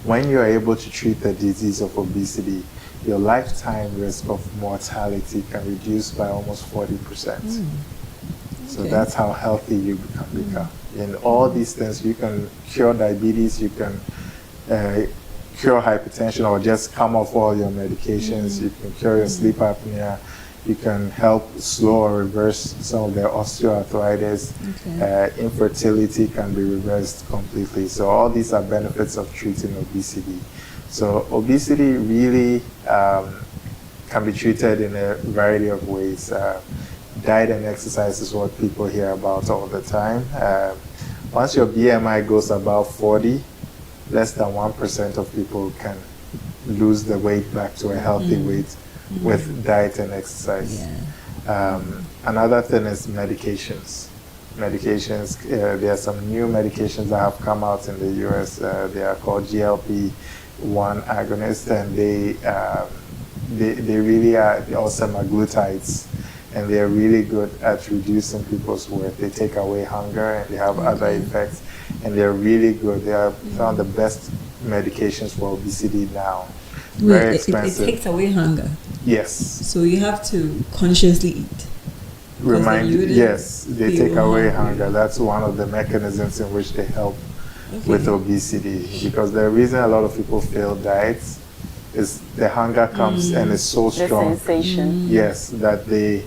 When you're able to treat the disease of obesity, your lifetime risk of mortality can reduce by almost 40%. So that's how healthy you become. In all these things, you can cure diabetes, you can cure hypertension, or just come off all your medications. You can cure your sleep apnea. You can help slow or reverse some of the osteoarthritis. Infertility can be reversed completely. So all these are benefits of treating obesity. So obesity really can be treated in a variety of ways. Diet and exercise is what people hear about all the time. Once your BMI goes above 40, less than 1% of people can lose the weight back to a healthy weight with diet and exercise. Another thing is medications. There are some new medications that have come out in the US. They are called GLP-1 agonists, and they really are also semaglutides, and they are really good at reducing people's weight. They take away hunger, and they have other effects, and they're really good. They are some of the best medications for obesity now. Very expensive.
It takes away hunger.
Yes.
So you have to consciously eat.
Yes, they take away hunger. That's one of the mechanisms in which they help with obesity. Because the reason a lot of people fail diets is the hunger comes and it's so strong.
The sensation.
Yes, that they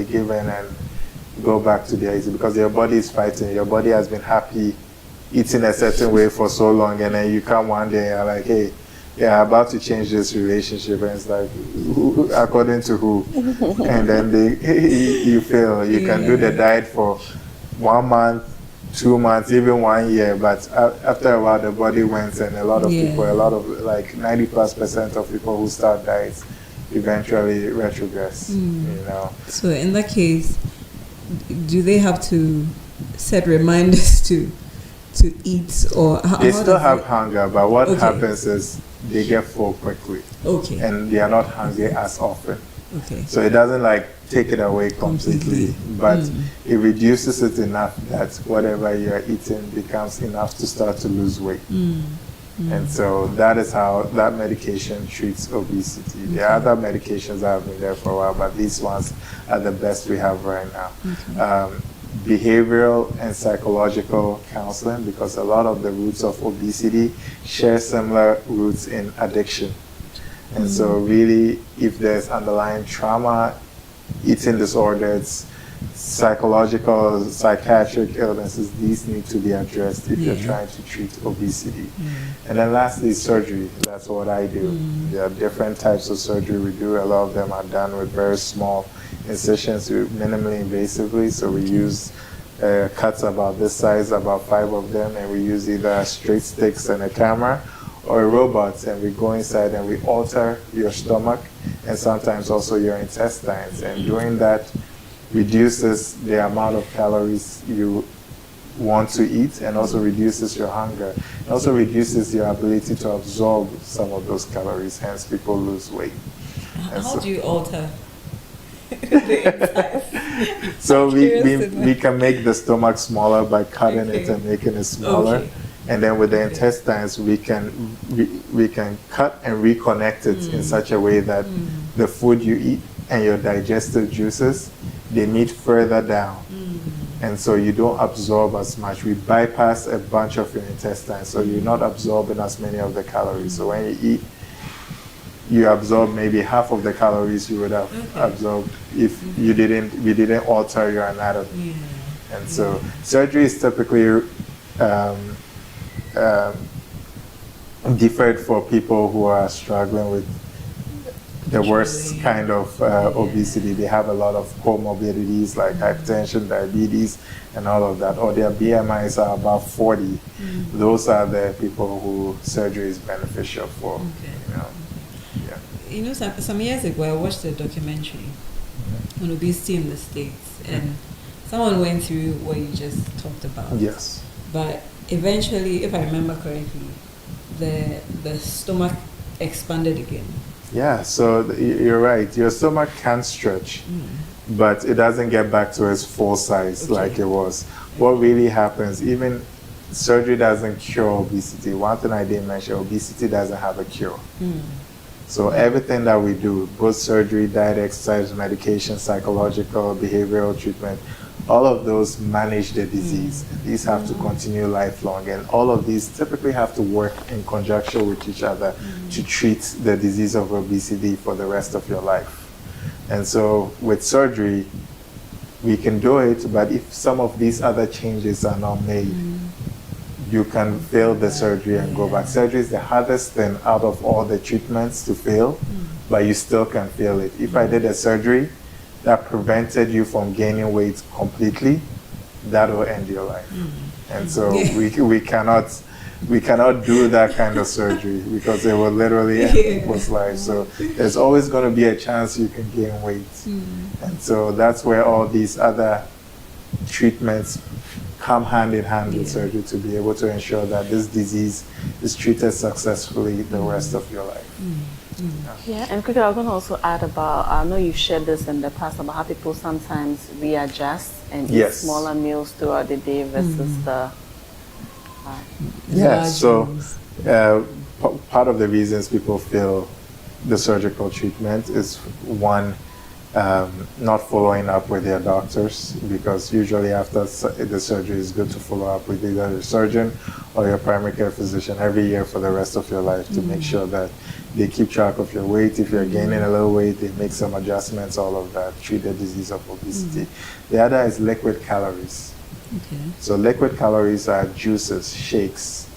give in and go back to their eating, because your body is fighting. Your body has been happy eating a certain way for so long, and then you come one day and you're like, hey, yeah, about to change this relationship, and it's like, according to who? And then you fail. You can do the diet for 1 month, 2 months, even 1 year, but after a while the body went, and a lot of people, like 90+% of people who start diets eventually retrogress. You know.
So in that case, do they have to set reminders to eat, or
they still have hunger, but what happens is they get full quickly. And they are not hungry as often. So it doesn't like take it away completely, but it reduces it enough that whatever you are eating becomes enough to start to lose weight. And so that is how that medication treats obesity. There are other medications that have been there for a while, but these ones are the best we have right now. Behavioral and psychological counseling, because a lot of the roots of obesity share similar roots in addiction. And so really, if there's underlying trauma, eating disorders, psychological, psychiatric illnesses, these need to be addressed if you're trying to treat obesity. And then lastly, surgery. That's what I do. There are different types of surgery we do. A lot of them are done with very small incisions, minimally invasively. So we use cuts about this size, about 5 of them, and we use either straight sticks and a camera or a robot, and we go inside and we alter your stomach and sometimes also your intestines. And doing that reduces the amount of calories you want to eat, and also reduces your hunger. It also reduces your ability to absorb some of those calories, hence people lose weight.
How do you alter?
So we can make the stomach smaller by cutting it and making it smaller. And then with the intestines, we can cut and reconnect it in such a way that the food you eat and your digestive juices, they meet further down. And so you don't absorb as much. We bypass a bunch of your intestines, so you're not absorbing as many of the calories. So when you eat, you absorb maybe half of the calories you would have absorbed if we didn't alter your anatomy. And so surgery is typically deferred for people who are struggling with the worst kind of obesity. They have a lot of co-morbidities like hypertension, diabetes, and all of that, or their BMIs are about 40. Those are the people who surgery is beneficial for.
You know, some years ago I watched a documentary on obesity in the States, and someone went through what you just talked about.
Yes.
But eventually, if I remember correctly, the stomach expanded again.
Yeah, so you're right. Your stomach can stretch, but it doesn't get back to its full size like it was. What really happens, even surgery doesn't cure obesity. One thing I didn't mention, obesity doesn't have a cure. So everything that we do, both surgery, diet, exercise, medication, psychological, behavioral treatment, all of those manage the disease. These have to continue lifelong, and all of these typically have to work in conjunction with each other to treat the disease of obesity for the rest of your life. And so with surgery, we can do it, but if some of these other changes are not made, you can fail the surgery and go back. Surgery is the hardest thing out of all the treatments to fail, but you still can fail it. If I did a surgery that prevented you from gaining weight completely, that will end your life. And so we cannot do that kind of surgery because it will literally end people's lives. So there's always going to be a chance you can gain weight. And so that's where all these other treatments come hand in hand with surgery to be able to ensure that this disease is treated successfully the rest of your life.
Yeah, and quickly, I'm going to also add about, I know you've shared this in the past about how people sometimes readjust and eat smaller meals throughout the day versus the...
so part of the reasons people fail the surgical treatment is one, not following up with their doctors, because usually after the surgery it's good to follow up with either your surgeon or your primary care physician every year for the rest of your life to make sure that they keep track of your weight. If you're gaining a little weight, they make some adjustments, all of that, treat the disease of obesity. The other is liquid calories. So liquid calories are juices, shakes,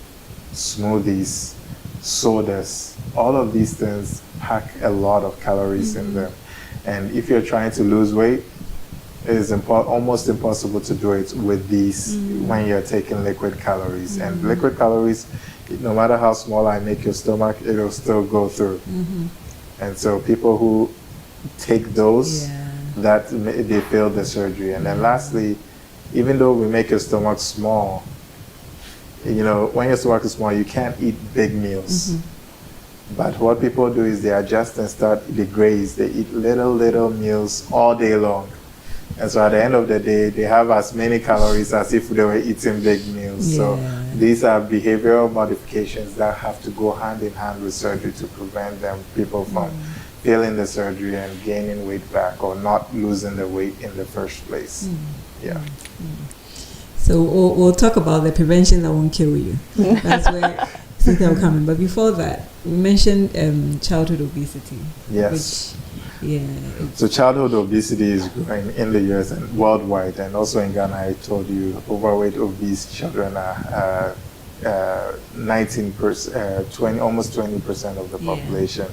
smoothies, sodas. All of these things pack a lot of calories in them. And if you're trying to lose weight, it is almost impossible to do it with these when you're taking liquid calories. And liquid calories, no matter how small I make your stomach, it'll still go through. And so people who take those, that they fail the surgery. And then lastly, even though we make your stomach small, you know, when your stomach is small, you can't eat big meals. But what people do is they adjust and they graze. They eat little meals all day long. And so at the end of the day, they have as many calories as if they were eating big meals. So these are behavioral modifications that have to go hand in hand with surgery to prevent people from failing the surgery and gaining weight back or not losing the weight in the first place.
So we'll talk about the prevention that won't kill you. That's where Cynthia will come in. But before that, we mentioned childhood obesity.
Yes.
Which,
so childhood obesity is growing in the US and worldwide, and also in Ghana. I told you overweight obese children are 19%, almost 20% of the population.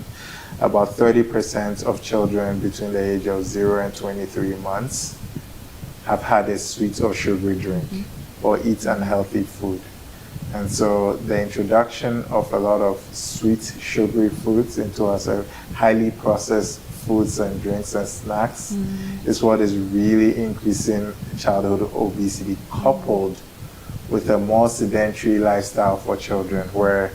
About 30% of children between the age of 0 and 23 months have had a sweet or sugary drink or eat unhealthy food. And so the introduction of a lot of sweet, sugary foods into us, highly processed foods and drinks and snacks, is what is really increasing childhood obesity, coupled with a more sedentary lifestyle for children, where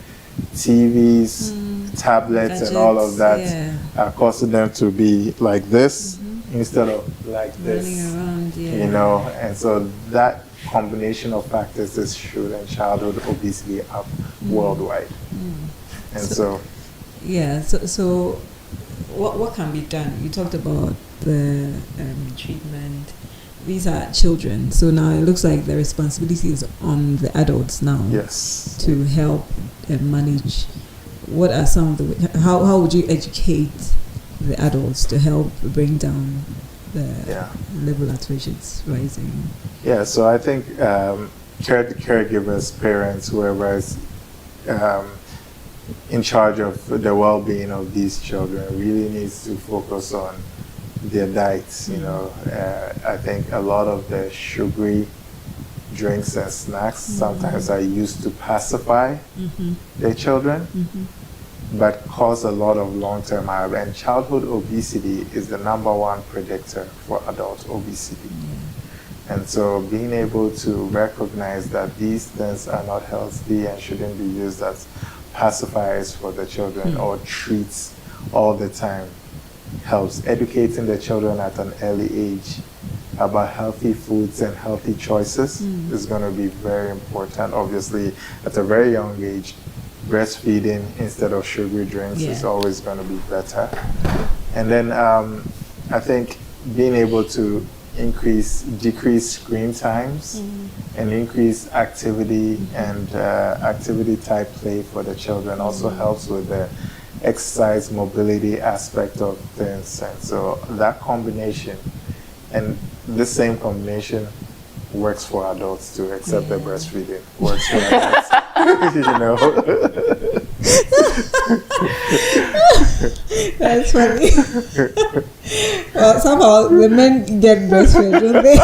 TVs, tablets, gadgets, and all of that are causing them to be like this instead of like this.
Around,
you know, and so that combination of factors is shooting childhood obesity up worldwide. And so
what can be done? You talked about the treatment. These are children, so now it looks like the responsibility is on the adults now.
Yes.
To help manage. What are some of the how would you educate the adults to help bring down the level at which it's rising?
Yeah, so I think caregivers, parents, whoever is in charge of the well-being of these children really needs to focus on their diets. You know, I think a lot of the sugary drinks and snacks sometimes are used to pacify their children, but cause a lot of long-term harm. And childhood obesity is the #1 predictor for adult obesity. And so being able to recognize that these things are not healthy and shouldn't be used as pacifiers for the children or treats all the time helps. Educating the children at an early age about healthy foods and healthy choices is going to be very important. Obviously, at a very young age, breastfeeding instead of sugary drinks is always going to be better. And then I think being able to decrease screen times and increase activity and activity type play for the children also helps with the exercise mobility aspect of things. And so that combination, and this same combination works for adults too, except the breastfeeding works for adults. You know.
That's funny. Well, somehow the men get breastfed, don't they?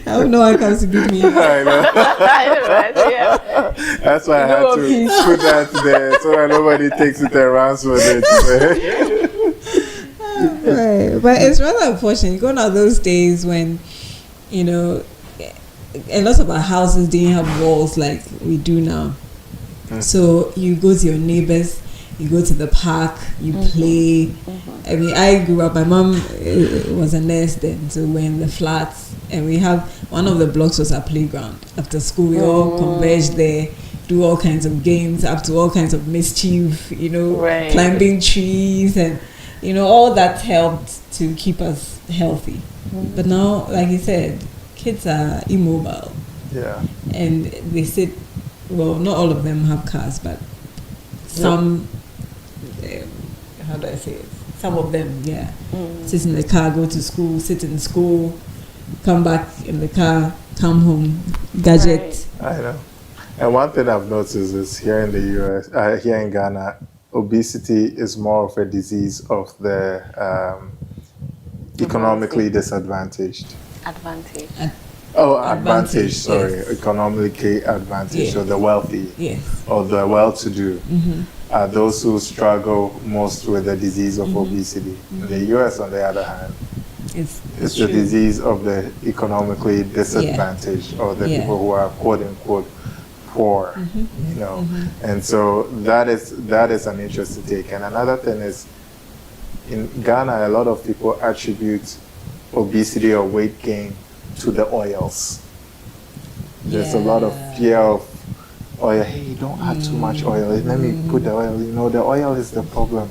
I hope no one comes to beat me.
I know. That's why I had to put that there so that nobody takes it and runs with it.
Right. But it's rather unfortunate. Gone are those days when, you know, a lot of our houses didn't have walls like we do now. So you go to your neighbors, you go to the park, you play. I mean, I grew up, my mom was a nurse then, so we're in the flats, and we have, one of the blocks was our playground. After school, we all converge there, do all kinds of games, up to all kinds of mischief, you know, climbing trees, and, you know, all that helped to keep us healthy. But now, like you said, kids are immobile.
Yeah. And
they sit, well, not all of them have cars, but some, how do I say it? Some of them, sit in the car, go to school, sit in school, come back in the car, come home, gadget.
I know. And one thing I've noticed is here in the US, here in Ghana, obesity is more of a disease of the economically disadvantaged. Advantage, sorry. Economically advantaged, so the wealthy or the well-to-do are those who struggle most with the disease of obesity. In the US, on the other hand, it's the disease of the economically disadvantaged or the people who are quote-unquote poor, you know. And so that is an interesting take. And another thing is, in Ghana, a lot of people attribute obesity or weight gain to the oils. There's a lot of fear of oil. Hey, don't add too much oil. Let me put the oil. You know, the oil is the problem.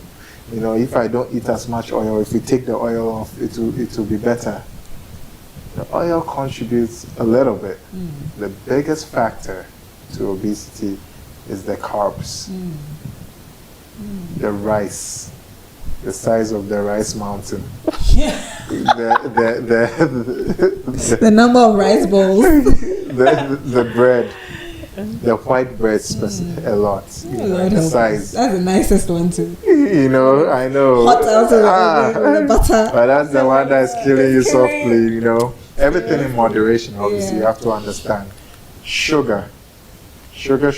You know, if I don't eat as much oil, if we take the oil off, it will be better. The oil contributes a little bit. The biggest factor to obesity is the carbs. The rice. The size of the rice mountain.
The number of rice bowls.
the bread. The white bread a lot. The size.
That's the nicest one too.
You know, I know.
Hot out of the butter.
But that's the one that's killing you softly, you know. Everything in moderation, obviously, you have to understand. Sugar. Sugar.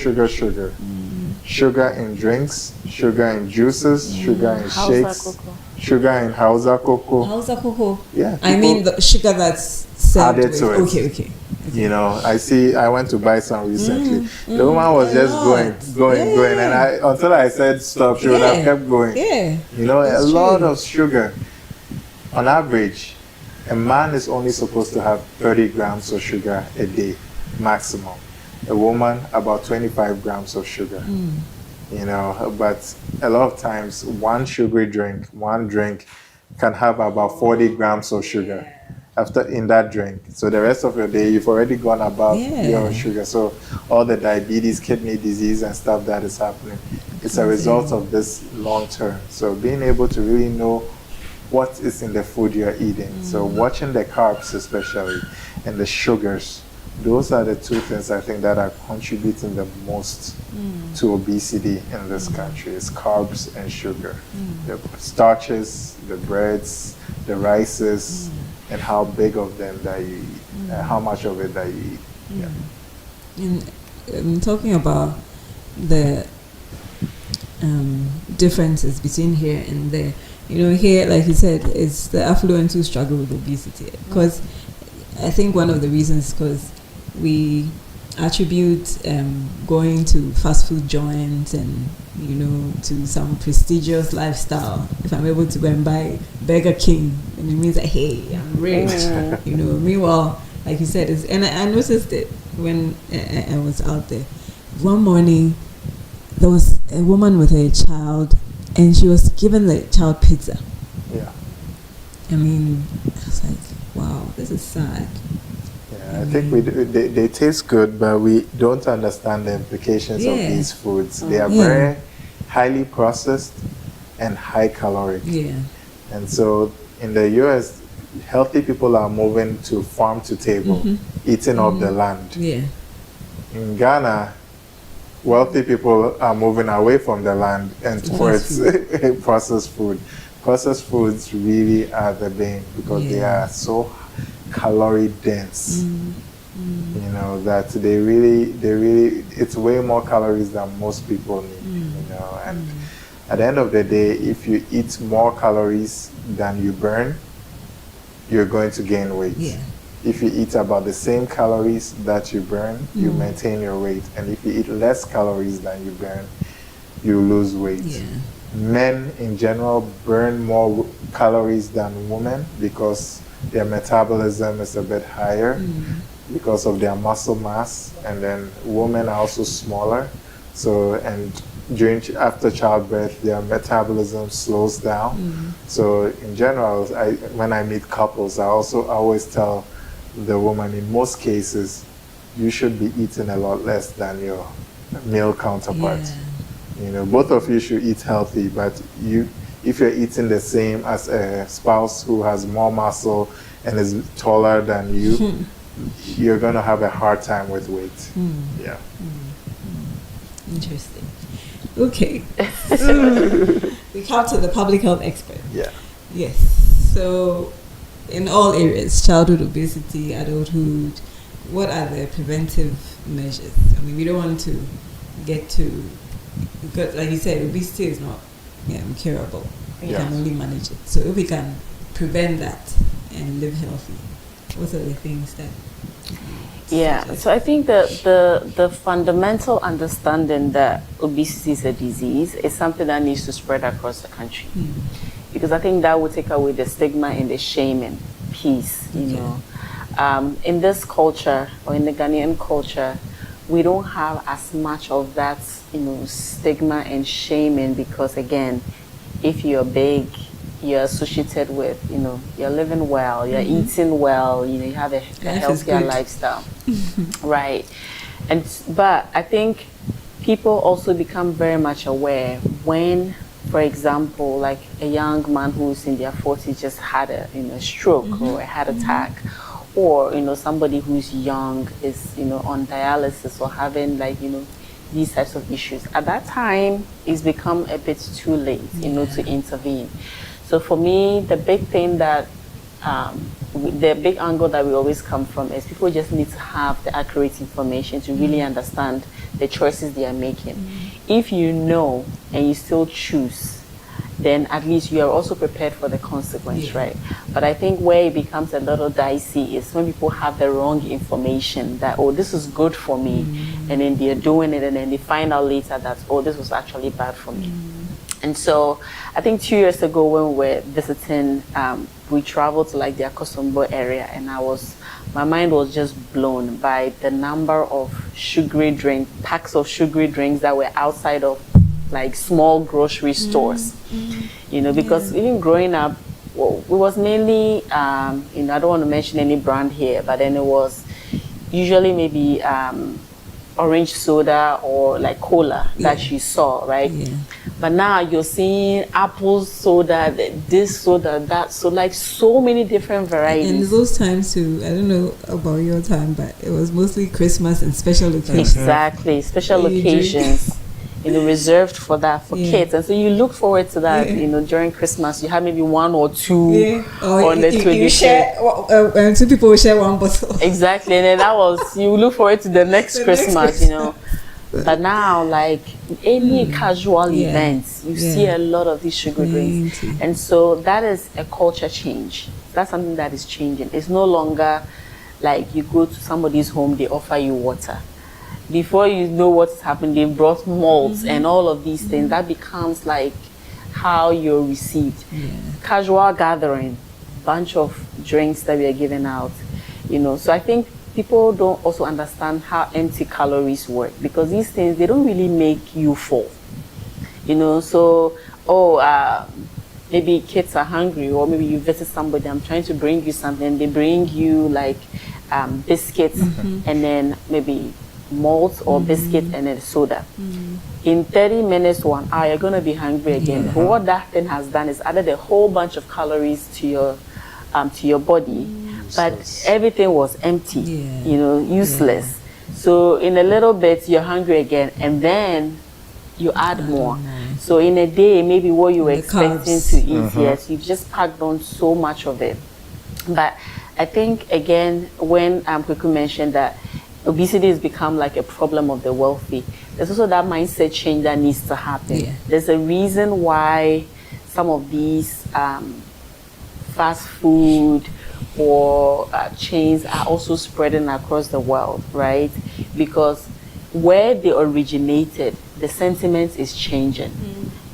Sugar in drinks, sugar in juices, sugar in shakes, sugar in Hausa cocoa.
Hausa cocoa?
Yeah.
I mean the sugar that's served
added to it.
Okay.
You know, I went to buy some recently. The woman was just going, and until I said stop, she would have kept going.
Yeah.
You know, a lot of sugar. On average, a man is only supposed to have 30 grams of sugar a day, maximum. A woman, about 25 grams of sugar. You know, but a lot of times, one drink can have about 40 grams of sugar in that drink. So the rest of your day, you've already gone above your sugar. So all the diabetes, kidney disease and stuff that is happening, it's a result of this long term. So being able to really know what is in the food you're eating. So watching the carbs especially and the sugars, those are the two things I think that are contributing the most to obesity in this country. It's carbs and sugar. The starches, the breads, the rices, and how big of them that you eat, how much of it that you eat.
And talking about the differences between here and there, here, like you said, it's the affluent who struggle with obesity. Because I think one of the reasons because we attribute going to fast food joints and to some prestigious lifestyle. If I'm able to go and buy Burger King, and it means that hey, I'm rich. Meanwhile, like you said, and I noticed it when I was out there. One morning, there was a woman with a child, and she was giving the child pizza.
Yeah.
I mean, I was like, wow, this is sad.
Yeah, I think they taste good, but we don't understand the implications of these foods. They are very highly processed and high caloric.
Yeah.
And so in the US, healthy people are moving to farm to table, eating off the land.
Yeah.
In Ghana, wealthy people are moving away from the land and towards processed food. Processed foods really are the bane because they are so calorie dense. That they really, it's way more calories than most people need. And at the end of the day, if you eat more calories than you burn, you're going to gain weight.
Yeah.
If you eat about the same calories that you burn, you maintain your weight. And if you eat less calories than you burn, you lose weight.
Yeah.
Men in general burn more calories than women because their metabolism is a bit higher because of their muscle mass. And then women are also smaller. So, and after childbirth, their metabolism slows down. So in general, when I meet couples, I always tell the woman, in most cases, you should be eating a lot less than your male counterpart. Both of you should eat healthy, but if you're eating the same as a spouse who has more muscle and is taller than you, you're going to have a hard time with weight. Yeah.
Interesting. Okay. We come to the public health expert.
Yeah.
Yes. So, in all areas, childhood obesity, adulthood, what are the preventive measures? I mean, we don't want to get to, because like you said, obesity is not curable. We can only manage it. So if we can prevent that and live healthy, what are the things that?
So I think the fundamental understanding that obesity is a disease is something that needs to spread across the country. Because I think that will take away the stigma and the shaming piece, in this culture, or in the Ghanaian culture, we don't have as much of that, stigma and shaming because, again, if you're big, you're associated with, you're living well, you're eating well, you have a healthier lifestyle. Right. But I think people also become very much aware when, for example, like a young man who's in their 40s just had a stroke or a heart attack, or somebody who's young is on dialysis or having these types of issues. At that time, it's become a bit too late, to intervene. So for me, the big thing that the big angle that we always come from is people just need to have the accurate information to really understand the choices they are making. If you know and you still choose, then at least you are also prepared for the consequence, right? But I think where it becomes a little dicey is when people have the wrong information that, oh, this is good for me, and then they're doing it, and then they find out later that, oh, this was actually bad for me. And so I think 2 years ago when we were visiting, we traveled to the Akosombo area, and my mind was just blown by the number of packs of sugary drinks that were outside of small grocery stores, because even growing up, it was mainly, I don't want to mention any brand here, but then it was usually maybe orange soda or cola that you saw, right? But now you're seeing apple soda, this soda, that, so many different varieties.
And those times too, I don't know about your time, but it was mostly Christmas and special occasions.
Exactly, special occasions. Reserved for kids. And so you look forward to that, during Christmas. You have maybe one or two on the 25th.
You share, two people will share one bottle.
Exactly. And then you look forward to the next Christmas, But now, like any casual events, you see a lot of these sugar drinks. And so that is a culture change. That's something that is changing. It's no longer like you go to somebody's home, they offer you water. Before you know what's happened, they've brought malts and all of these things. That becomes like how you're received. Casual gathering, bunch of drinks that we are giving out, you know. So I think people don't also understand how empty calories work, because these things, they don't really make you full, you know. So maybe kids are hungry, or maybe you visit somebody, I'm trying to bring you something, they bring you like biscuits and then maybe malt or biscuit and then soda. In 30 minutes to 1 hour, you're going to be hungry again. But what that thing has done is added a whole bunch of calories to your body, but everything was empty, you know, useless. So in a little bit, you're hungry again, and then you add more. So in a day, maybe what you were expecting to eat, yes, you've just packed on so much of it. But I think, again, when Kweku mentioned that obesity has become like a problem of the wealthy, there's also that mindset change that needs to happen. There's a reason why some of these fast food or chains are also spreading across the world, right? Because where they originated, the sentiment is changing.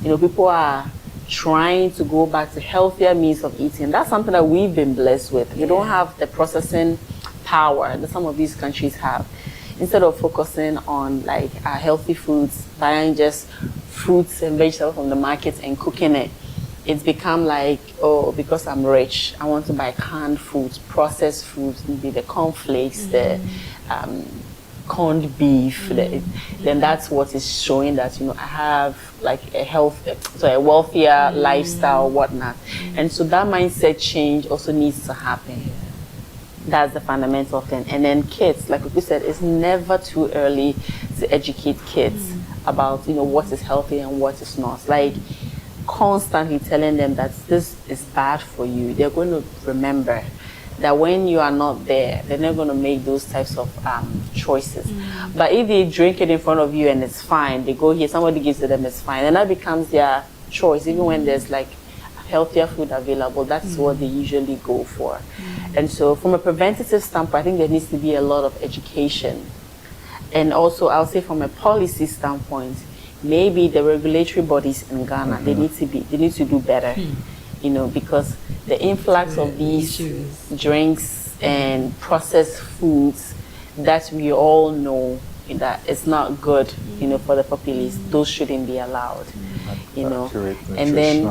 You know, people are trying to go back to healthier means of eating. That's something that we've been blessed with. We don't have the processing power that some of these countries have. Instead of focusing on like healthy foods, buying just fruits and vegetables from the market and cooking it, it's become like, oh, because I'm rich, I want to buy canned foods, processed foods, maybe the cornflakes, the corned beef. Then that's what is showing that, you know, I have like a wealthier lifestyle, whatnot. And so that mindset change also needs to happen. That's the fundamental thing. And then kids, like we said, it's never too early to educate kids about, you know, what is healthy and what is not. Like constantly telling them that this is bad for you. They're going to remember that when you are not there, they're not going to make those types of choices. But if they drink it in front of you and it's fine, they go here, somebody gives it them, it's fine, and that becomes their choice. Even when there's like healthier food available, that's what they usually go for. And so from a preventative standpoint, I think there needs to be a lot of education. And also, I'll say from a policy standpoint, maybe the regulatory bodies in Ghana, they need to do better, you know, because the influx of these drinks and processed foods that we all know that it's not good, you know, for the populace, those shouldn't be allowed, you know. And then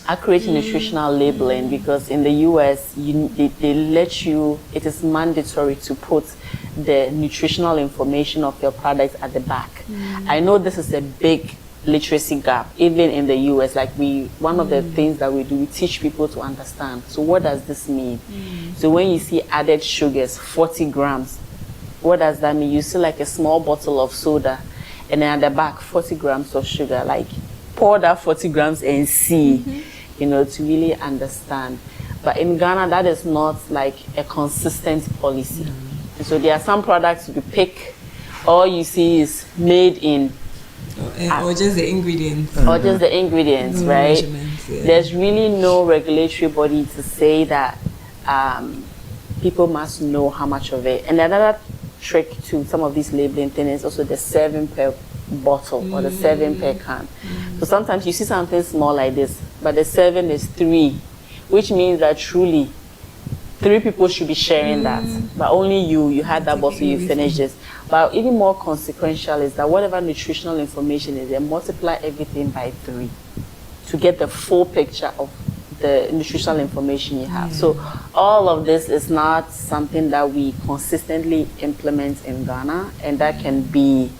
accurate nutritional labeling, because in the US, they let you, it is mandatory to put the nutritional information of your products at the back. I know this is a big literacy gap, even in the US. Like one of the things that we do, we teach people to understand. So what does this mean? So when you see added sugars, 40 grams, what does that mean? You see like a small bottle of soda, and then at the back, 40 grams of sugar. Like pour that 40 grams and see, you know, to really understand. But in Ghana, that is not like a consistent policy. And so there are some products you pick, all you see is made in,
or just the ingredients.
Or just the ingredients, no, right? There's really no regulatory body to say that people must know how much of it. And another trick to some of these labeling things is also the serving per bottle or the serving per can. So sometimes you see something small like this, but the serving is 3, which means that truly 3 people should be sharing that, but only you had that bottle, you finished it. But even more consequential is that whatever nutritional information is, they multiply everything by 3 to get the full picture of the nutritional information you have. So all of this is not something that we consistently implement in Ghana, and that can be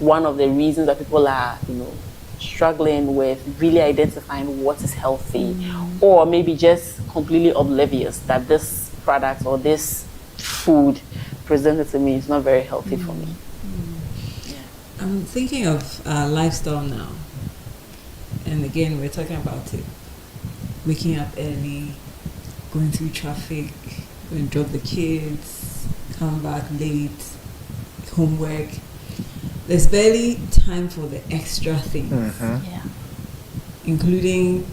one of the reasons that people are, you know, struggling with really identifying what is healthy, or maybe just completely oblivious that this product or this food presented to me is not very healthy for me.
I'm thinking of lifestyle now, and again we're talking about it. Waking up early, going through traffic, going to drop the kids, come back late, homework. there's barely time for the extra things,
Yeah.
including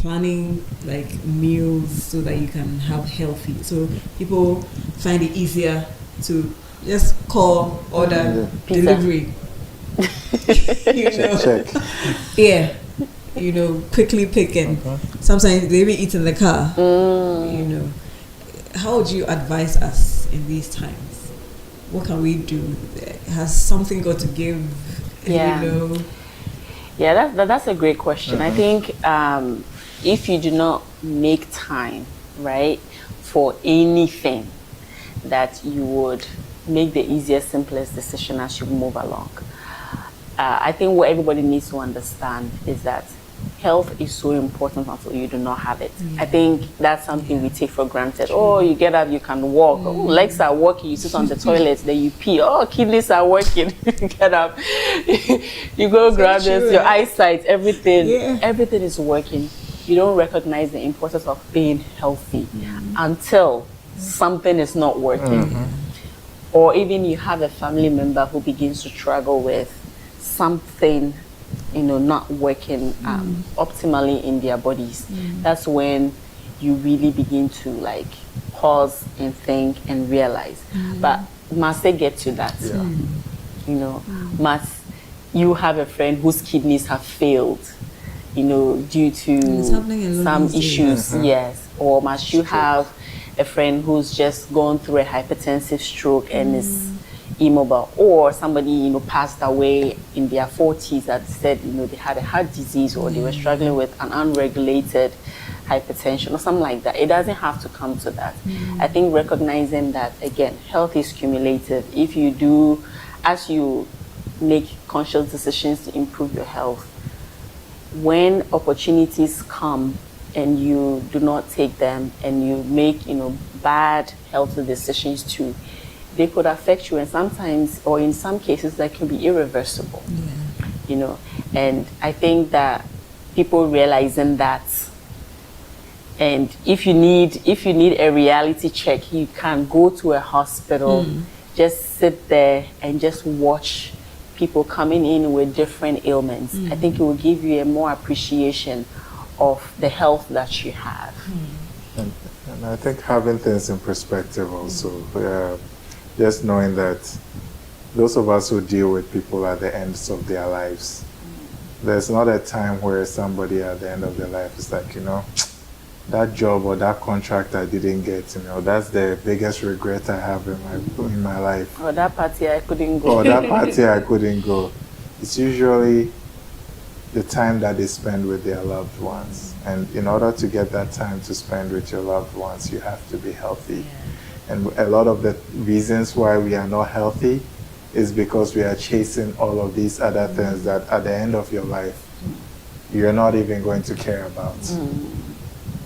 planning like meals so that you can have healthy. So people find it easier to just call, order,
Pizza.
delivery.
Check.
Yeah, quickly pick, and sometimes they even eat in the car. How would you advise us in these times? What can we do? Has something got to give?
Yeah. Yeah, that's a great question. I think if you do not make time, right, for anything, that you would make the easiest, simplest decision as you move along. I think what everybody needs to understand is that health is so important until you do not have it. I think that's something we take for granted. Oh, you get up, you can walk. Oh, legs are working, you sit on the toilet, then you pee. Oh, kidneys are working, get up. You go grab this, your eyesight, everything is working. You don't recognize the importance of being healthy until something is not working. Or even you have a family member who begins to struggle with something, not working optimally in their bodies. That's when you really begin to like pause and think and realize. But must they get to that? Must you have a friend whose kidneys have failed, due to some issues? Yes. Or must you have a friend who's just gone through a hypertensive stroke and is immobile, or somebody passed away in their 40s that said they had a heart disease, or they were struggling with an unregulated hypertension or something like that. It doesn't have to come to that. I think recognizing that, again, health is cumulative. If you do, as you make conscious decisions to improve your health, when opportunities come and you do not take them and you make bad healthy decisions too, they could affect you, and sometimes, or in some cases, that can be irreversible. And I think that people realizing that, and if you need a reality check, you can go to a hospital, just sit there and just watch people coming in with different ailments. I think it will give you a more appreciation of the health that you have.
And I think having things in perspective also. Just knowing that those of us who deal with people at the ends of their lives, there's not a time where somebody at the end of their life is like, that job or that contract I didn't get, that's the biggest regret I have in my life.
Or that party I couldn't go.
Or that party I couldn't go. It's usually the time that they spend with their loved ones. And in order to get that time to spend with your loved ones, you have to be healthy. And a lot of the reasons why we are not healthy is because we are chasing all of these other things that at the end of your life, you're not even going to care about.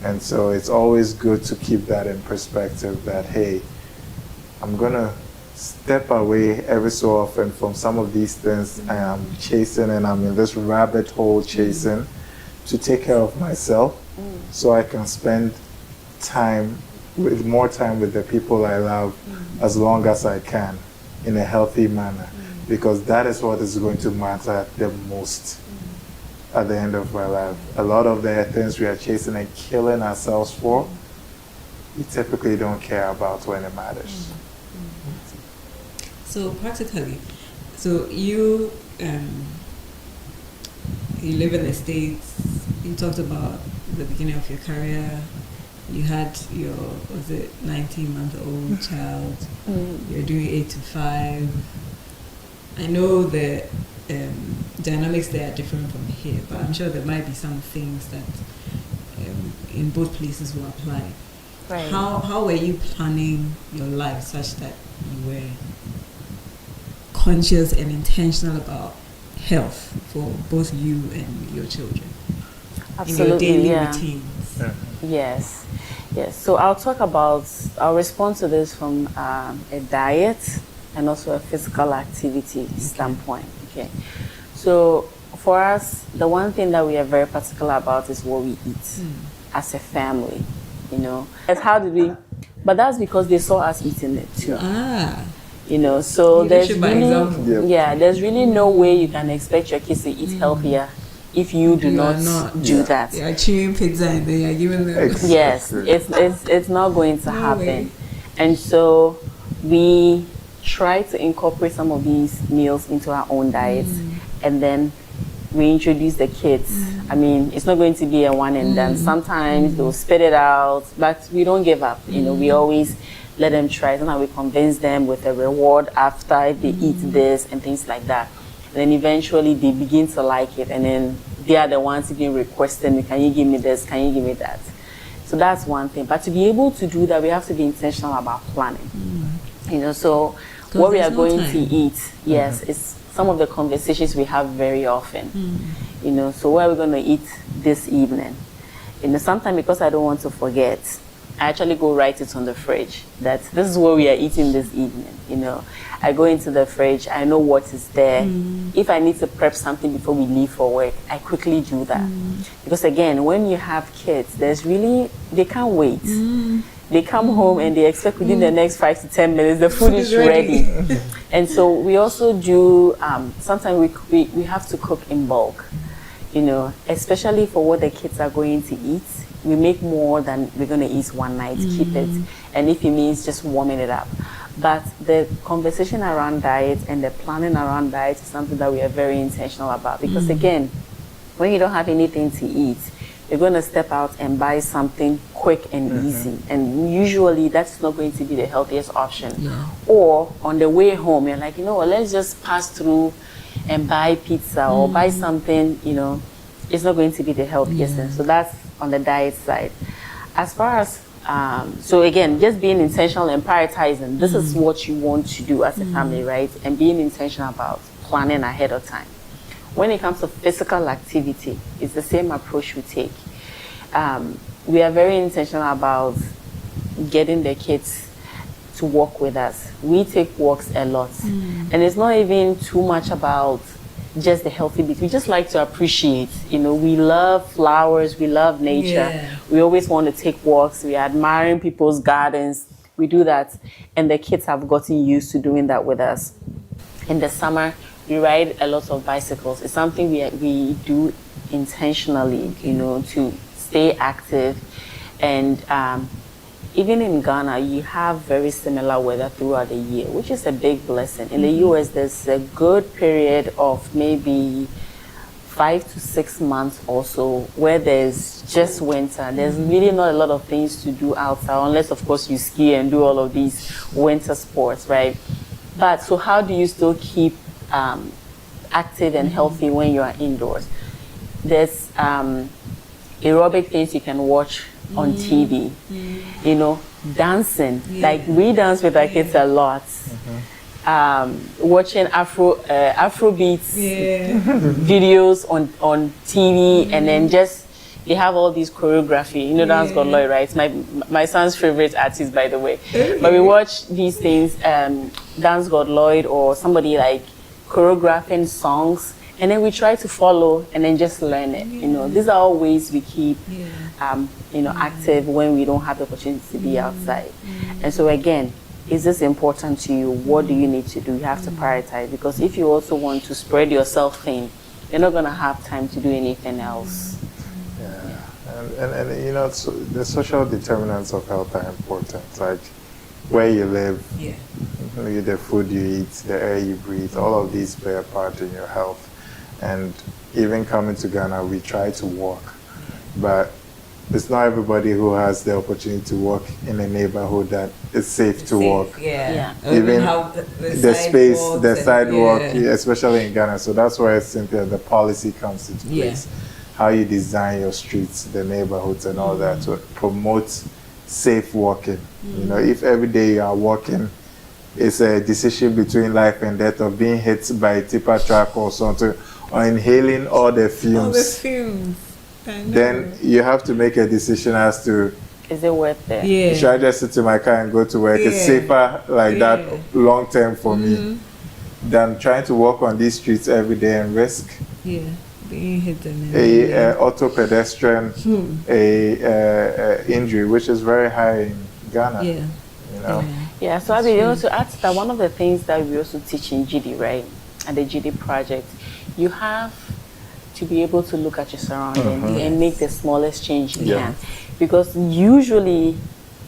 And so it's always good to keep that in perspective that, hey, I'm going to step away every so often from some of these things I am chasing, and I'm in this rabbit hole chasing to take care of myself so I can spend more time with the people I love as long as I can in a healthy manner, because that is what is going to matter the most at the end of my life. A lot of the things we are chasing and killing ourselves for, we typically don't care about when it matters.
So practically, you live in the States. You talked about the beginning of your career. You had your 19-month-old child. You're doing 8 to 5. I know the dynamics there are different from here, but I'm sure there might be some things that in both places will apply.
Right.
How were you planning your life such that you were conscious and intentional about health for both you and your children?
Absolutely,
in your daily routines?
Yes. So I'll respond to this from a diet and also a physical activity standpoint. Okay. So for us, the one thing that we are very particular about is what we eat as a family. As how did we? But that's because they saw us eating it too. You know, so there's
Leadership by
really,
example.
Yep.
yeah, there's really no way you can expect your kids to eat healthier if you do
You are
not do that.
You're chewing pizza and then you're giving them.
Exactly.
Yes, it's not going to
No
happen.
way.
And so we try to incorporate some of these meals into our own diets, and then we introduce the kids. I mean, it's not going to be a one and done. Sometimes they'll spit it out, but we don't give up. You know, we always let them try. Sometimes we convince them with a reward after if they eat this and things like that. Then eventually they begin to like it, and then they are the ones even requesting, can you give me this, can you give me that? So that's one thing. But to be able to do that, we have to be intentional about planning. You know, so what we are going to eat, yes, is some of the conversations we have very often. You know, so what are we going to eat this evening? You know, sometimes because I don't want to forget, I actually go write it on the fridge that this is what we are eating this evening. You know, I go into the fridge, I know what is there. If I need to prep something before we leave for work, I quickly do that. Because again, when you have kids, there's really, they can't wait. They come home and they expect within the next 5 to 10 minutes the food is ready. And so we also do, sometimes we have to cook in bulk, you know, especially for what the kids are going to eat. We make more than we're going to eat one night, keep it. And if it means just warming it up. But the conversation around diet and the planning around diet is something that we are very intentional about. Because again, when you don't have anything to eat, you're going to step out and buy something quick and easy. And usually that's not going to be the healthiest option. Or on the way home, you're like, you know what, let's just pass through and buy pizza or buy something, you know, it's not going to be the healthiest thing. So that's on the diet side. As far as, so again, just being intentional and prioritizing, this is what you want to do as a family, right? And being intentional about planning ahead of time. When it comes to physical activity, it's the same approach we take. We are very intentional about getting the kids to walk with us. We take walks a lot. And it's not even too much about just the healthy bit. We just like to appreciate, you know, we love flowers, we love nature. We always want to take walks. We are admiring people's gardens. We do that. And the kids have gotten used to doing that with us. In the summer, we ride a lot of bicycles. It's something we do intentionally, you know, to stay active. And even in Ghana, you have very similar weather throughout the year, which is a big blessing. In the US, there's a good period of maybe 5 to 6 months or so where there's just winter. There's really not a lot of things to do outside, unless, of course, you ski and do all of these winter sports, right? But so how do you still keep active and healthy when you are indoors? There's aerobic things you can watch on TV, you know, dancing. Like we dance with our kids a lot. Watching Afrobeats videos on TV, and then just they have all these choreography. You know, Dance God Lloyd, right? It's my son's favorite artist, by the way. But we watch these things, Dance God Lloyd or somebody like choreographing songs, and then we try to follow and then just learn it. You know, these are all ways we keep, you know, active when we don't have the opportunity to be outside. And so again, is this important to you? What do you need to do? You have to prioritize, because if you also want to spread yourself thin, you're not going to have time to do anything else.
And you know, so the social determinants of health are important, like where you live, the food you eat, the air you breathe, all of these play a part in your health. And even coming to Ghana, we try to walk, but it's not everybody who has the opportunity to walk in a neighborhood that is safe to walk. Even the space, the sidewalk, especially in Ghana. So that's where Cynthia, the policy comes into place. How you design your streets, the neighborhoods, and all that to promote safe walking. You know, if every day you are walking, it's a decision between life and death, of being hit by a tipper truck or something, or inhaling all the fumes. Then you have to make a decision as to,
is it worth it?
Should I just sit in my car and go to work? It's safer like that long term for me than trying to walk on these streets every day and risk
being hit
a auto pedestrian injury, which is very high in Ghana. You know.
Yeah, so I mean, also add to that, one of the things that we also teach in GD, right, at the GD project, you have to be able to look at your surroundings and make the smallest change you can. Because usually,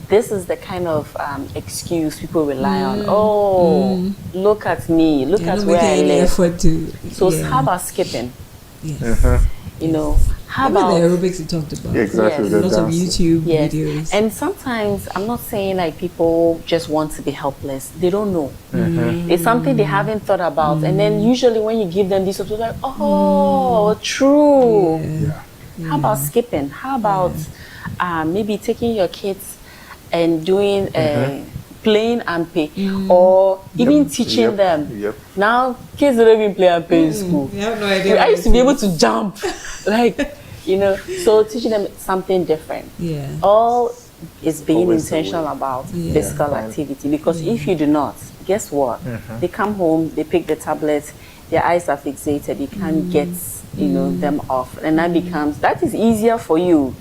this is the kind of excuse people rely on. Oh, look at me, look at where I live.
Effort to,
so how about skipping?
Yes.
You know, how
Even
about
the aerobics you talked about?
Exactly.
Yes.
the
Lots of
dancing.
YouTube
Yes.
videos.
And sometimes I'm not saying like people just want to be helpless. They don't know. It's something they haven't thought about. And then usually when you give them these options, like, oh, true. How about skipping? How about maybe taking your kids and doing playing and pay, or even teaching them. Now kids don't even play and pay in school.
You have no idea.
I used to be able to jump, like, you know, so teaching them something different.
Yeah.
All is being
Always
intentional about physical
Fine.
activity, because if you do not, guess what? They come home, they pick the tablet, their eyes are fixated, you can't get, you know, them off, and that is easier for you.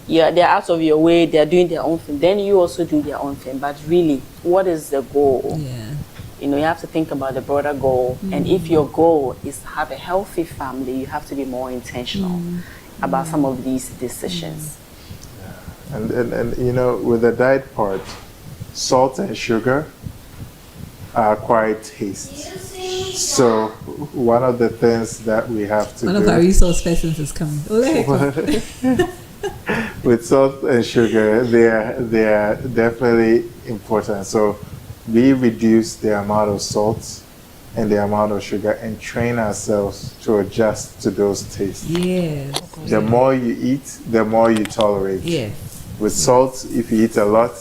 Yeah, they're out of your way, they're doing their own thing, then you also do their own thing. But really, what is the goal?
Yeah.
You know, you have to think about the broader goal. And if your goal is to have a healthy family, you have to be more intentional about some of these decisions.
And you know, with the diet part, salt and sugar are quite taste. So one of the things that we have to
One
do
of our resource persons is coming.
with salt and sugar, they are definitely important. So we reduce the amount of salt and the amount of sugar and train ourselves to adjust to those tastes.
Yes.
The more you eat, the more you tolerate.
Yes.
With salt, if you eat a lot,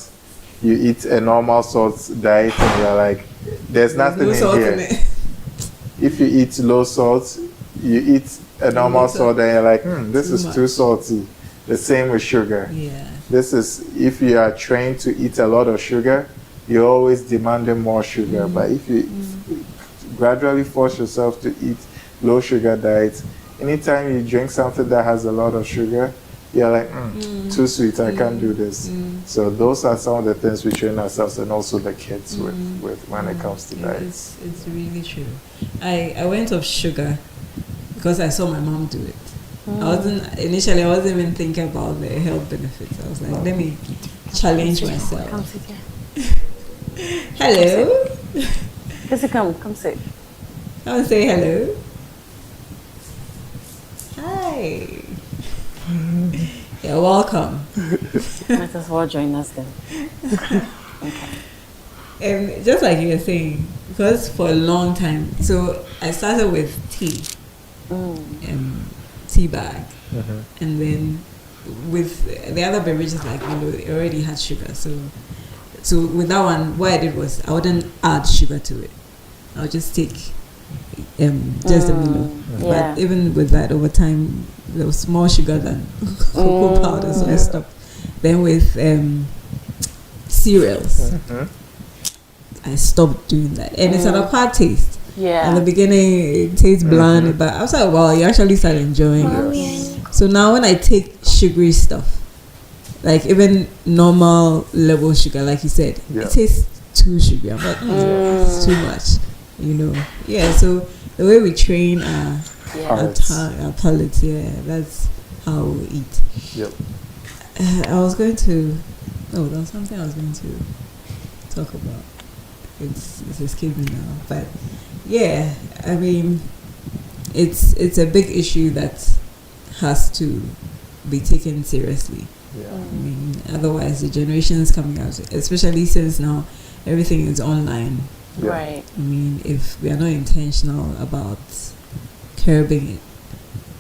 you eat a normal salt diet and you're like, there's nothing
No
in
salt
here.
in it.
If you eat low salt, you eat a normal salt and you're like, this is too salty. The same with sugar.
Yeah.
This is, if you are trained to eat a lot of sugar, you're always demanding more sugar. But if you gradually force yourself to eat low sugar diets, anytime you drink something that has a lot of sugar, you're like, too sweet, I can't do this. So those are some of the things we train ourselves and also the kids with when it comes to diets.
It's really true. I went off sugar because I saw my mom do it. I wasn't even thinking about the health benefits. I was like, let me challenge myself.
Come sit here.
Hello.
Come sit.
I want to say hello. Hi. You're welcome.
Might as well join us then.
And just like you were saying, because for a long time, so I started with tea, tea bag, and then with the other beverages, like, you know, it already had sugar. So with that one, what I did was I wouldn't add sugar to it. I'll just take just a Milo. But even with that, over time, there was more sugar than cocoa powder, so I stopped. Then with cereals, I stopped doing that, and it's an acquired taste.
Yeah.
At the beginning, it tastes bland, but after a while, you actually start enjoying it. So now, when I take sugary stuff, like even normal level sugar, like you said, it tastes too sugary. I'm like, it's too much, you know. Yeah. So the way we train our palates, that's how we eat.
Yep.
I was going to. Oh, there was something I was going to talk about. It's escaped me now, but yeah, I mean, it's a big issue that has to be taken seriously.
Yeah.
I mean, otherwise the generations coming out, especially since now everything is online.
Yeah.
Right.
I mean, if we are not intentional about curbing it,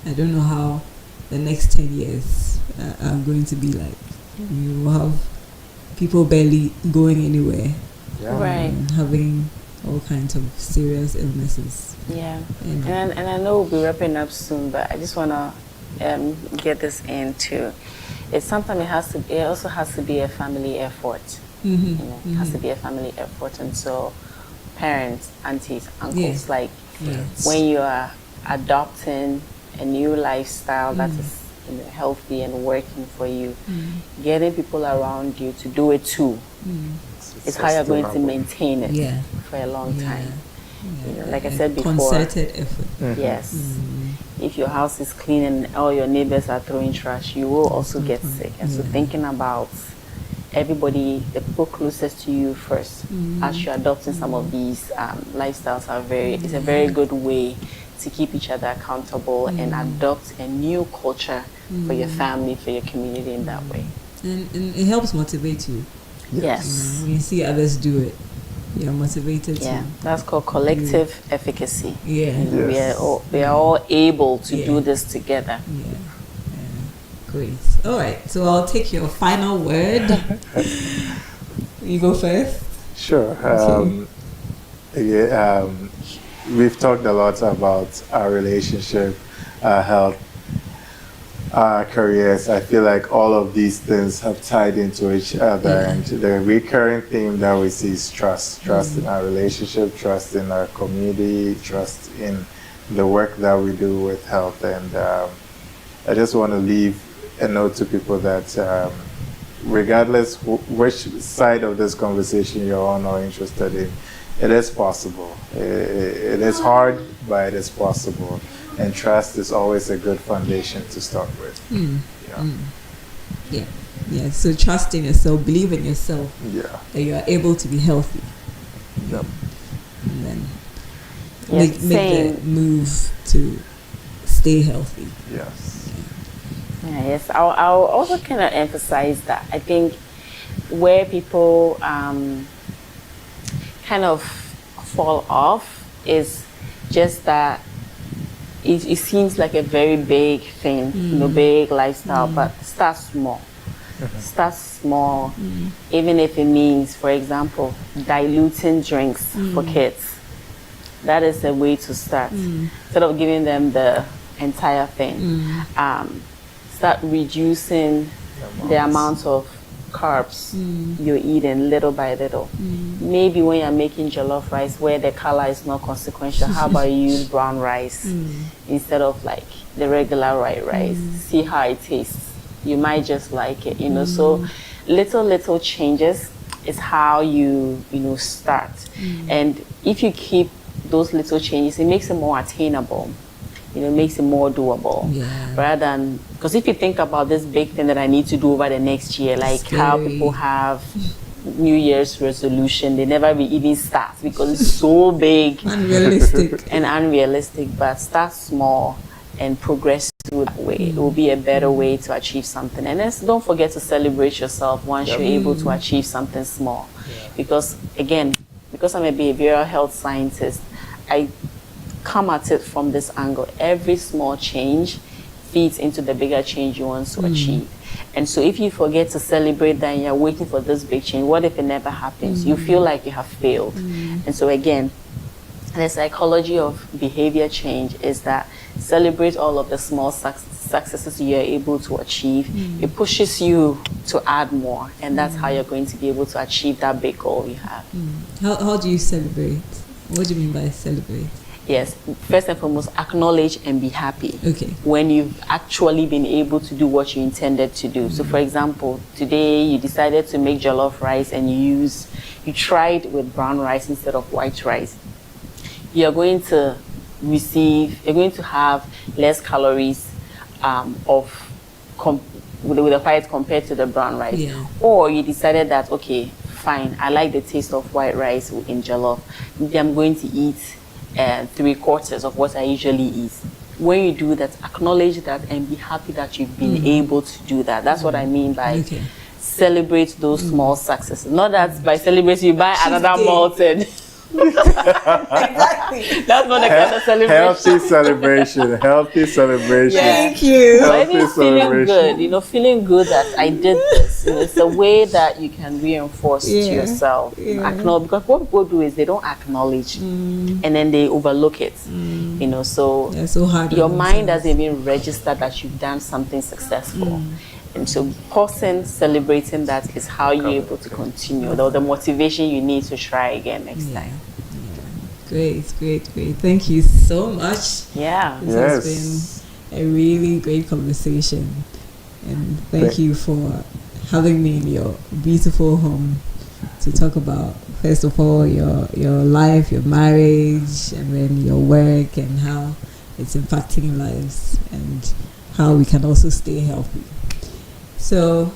I don't know how the next 10 years are going to be like. You will have people barely going anywhere.
Yeah.
Right.
Having all kinds of serious illnesses.
Yeah. And I know we'll be wrapping up soon, but I just want to get this in too. It's something it also has to be a family effort. You know, it has to be a family effort. And so parents, aunties, uncles, like when you are adopting a new lifestyle that is, you know, healthy and working for you, getting people around you to do it too It's how you're going to maintain it
Yeah.
for a long time.
Yeah.
You know, like I said before,
concerted effort.
yes. If your house is clean and all your neighbors are throwing trash, you will also get sick. And so thinking about everybody, the people closest to you first, as you're adopting some of these lifestyles it's a very good way to keep each other accountable and adopt a new culture for your family, for your community in that way.
And it helps motivate you.
Yes.
When you see others do it, you're motivated
Yeah,
to.
that's called collective efficacy.
Yeah.
You know, we are all able to do this together.
Yeah. Great. All right. So I'll take your final word. You go first.
Sure. We've talked a lot about our relationship, our health, our careers. I feel like all of these things have tied into each other, and the recurring theme that we see is trust. Trust in our relationship, trust in our community, trust in the work that we do with health. And I just want to leave a note to people that regardless which side of this conversation you're on or interested in, it is possible. It is hard, but it is possible. And trust is always a good foundation to start with.
Yeah. So trust in yourself, believe in yourself.
Yeah.
That you are able to be healthy.
Yep.
And then
Yes,
make the move to stay healthy.
Yes.
Yeah, yes, I'll also kind of emphasize that I think where people kind of fall off is just that it seems like a very big thing, you know, big lifestyle, but start small. Start small, even if it means, for example, diluting drinks for kids. That is a way to start. Instead of giving them the entire thing, start reducing the amount of carbs you're eating little by little. Maybe when you're making jollof rice where the color is not consequential, how about you use brown rice instead of like the regular white rice? See how it tastes. You might just like it, you know. So little changes is how you start. And if you keep those little changes, it makes it more attainable. You know, it makes it more doable. Rather than, because if you think about this big thing that I need to do over the next year, like how people have New Year's resolution, they never even start because it's so big, unrealistic. But start small and progress through that way. It will be a better way to achieve something. And then don't forget to celebrate yourself once you're able to achieve something small. Because again, because I'm a behavioral health scientist, I come at it from this angle. Every small change feeds into the bigger change you want to achieve. And so if you forget to celebrate that and you're waiting for this big change, what if it never happens? You feel like you have failed. And so again, the psychology of behavior change is that celebrate all of the small successes you're able to achieve. It pushes you to add more, and that's how you're going to be able to achieve that big goal you have.
How do you celebrate? What do you mean by celebrate?
Yes, first and foremost, acknowledge and be happy when you've actually been able to do what you intended to do. So for example, today you decided to make jollof rice and you tried with brown rice instead of white rice. You're going to have less calories with the white compared to the brown rice. Or you decided that, okay, fine, I like the taste of white rice in jollof. Maybe I'm going to eat 3/4 of what I usually eat. When you do that, acknowledge that and be happy that you've been able to do that. That's what I mean by celebrate those small successes. Not that by celebrating you buy another malted. Exactly. That's not the kind of celebration.
Healthy celebration.
Thank you.
But even feeling good, feeling good that I did this. It's a way that you can reinforce to yourself. Acknowledge, because what people do is they don't acknowledge and then they overlook it. So hard your mind doesn't even register that you've done something successful. And so pausing, celebrating that is how you're able to continue, or the motivation you need to try again next time.
Great. Thank you so much. This has been a really great conversation. And thank you for having me in your beautiful home. to talk about, first of all, your life, your marriage, and then your work and how it's impacting lives and how we can also stay healthy. So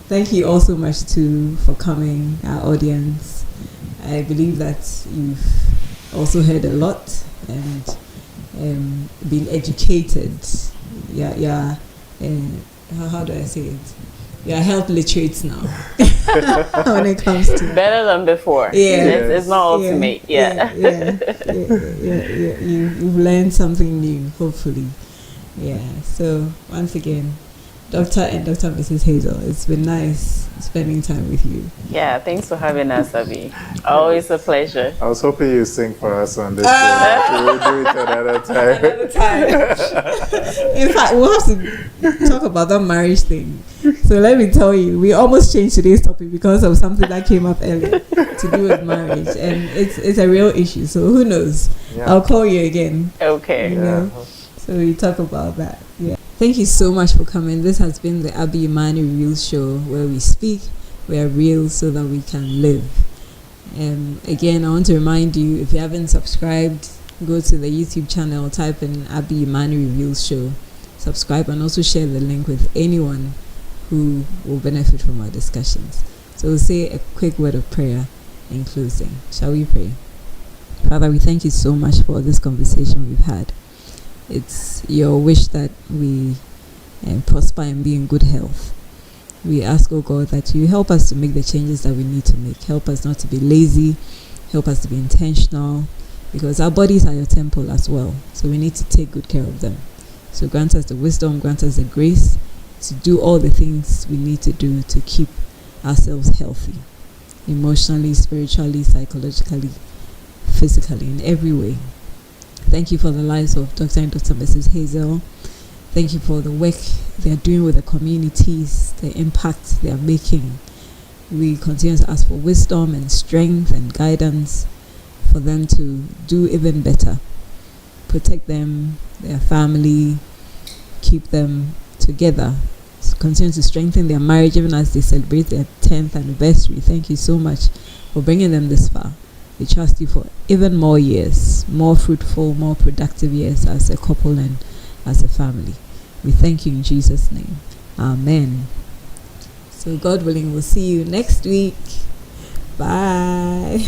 thank you all so much too for coming, our audience. I believe that you've also heard a lot and been educated. Yeah. How do I say it? You're health literate now when it comes to
better than before. It's not ultimate.
You've learned something new, hopefully. So once again, Dr. and Dr. Mrs. Hazel, it's been nice spending time with you.
Thanks for having us, Abby. Always a pleasure.
I was hoping you sing for us on this show. We'll do it another time.
In fact, we'll have to talk about that marriage thing. So let me tell you, we almost changed today's topic because of something that came up earlier to do with marriage, and it's a real issue. So who knows? I'll call you again.
Okay.
So we talk about that. Thank you so much for coming. This has been the Abby Imani Real Show, where we speak, we are real so that we can live. Again, I want to remind you, if you haven't subscribed, go to the YouTube channel, type in Abby Imani Reveals Show, subscribe, and also share the link with anyone who will benefit from our discussions. So we'll say a quick word of prayer in closing. Shall we pray? Father, we thank you so much for this conversation we've had. It's your wish that we prosper and be in good health. We ask, oh God, that you help us to make the changes that we need to make. Help us not to be lazy. Help us to be intentional, because our bodies are your temple as well. So we need to take good care of them. So grant us the wisdom, grant us the grace to do all the things we need to do to keep ourselves healthy, emotionally, spiritually, psychologically, physically, in every way. Thank you for the lives of Dr. and Dr. Mrs. Hazel. Thank you for the work they are doing with the communities, the impact they are making. We continue to ask for wisdom and strength and guidance for them to do even better. Protect them, their family, keep them together. Continue to strengthen their marriage even as they celebrate their 10th anniversary. Thank you so much for bringing them this far. We trust you for even more years, more fruitful, more productive years as a couple and as a family. We thank you in Jesus' name. Amen. So God willing, we'll see you next week. Bye.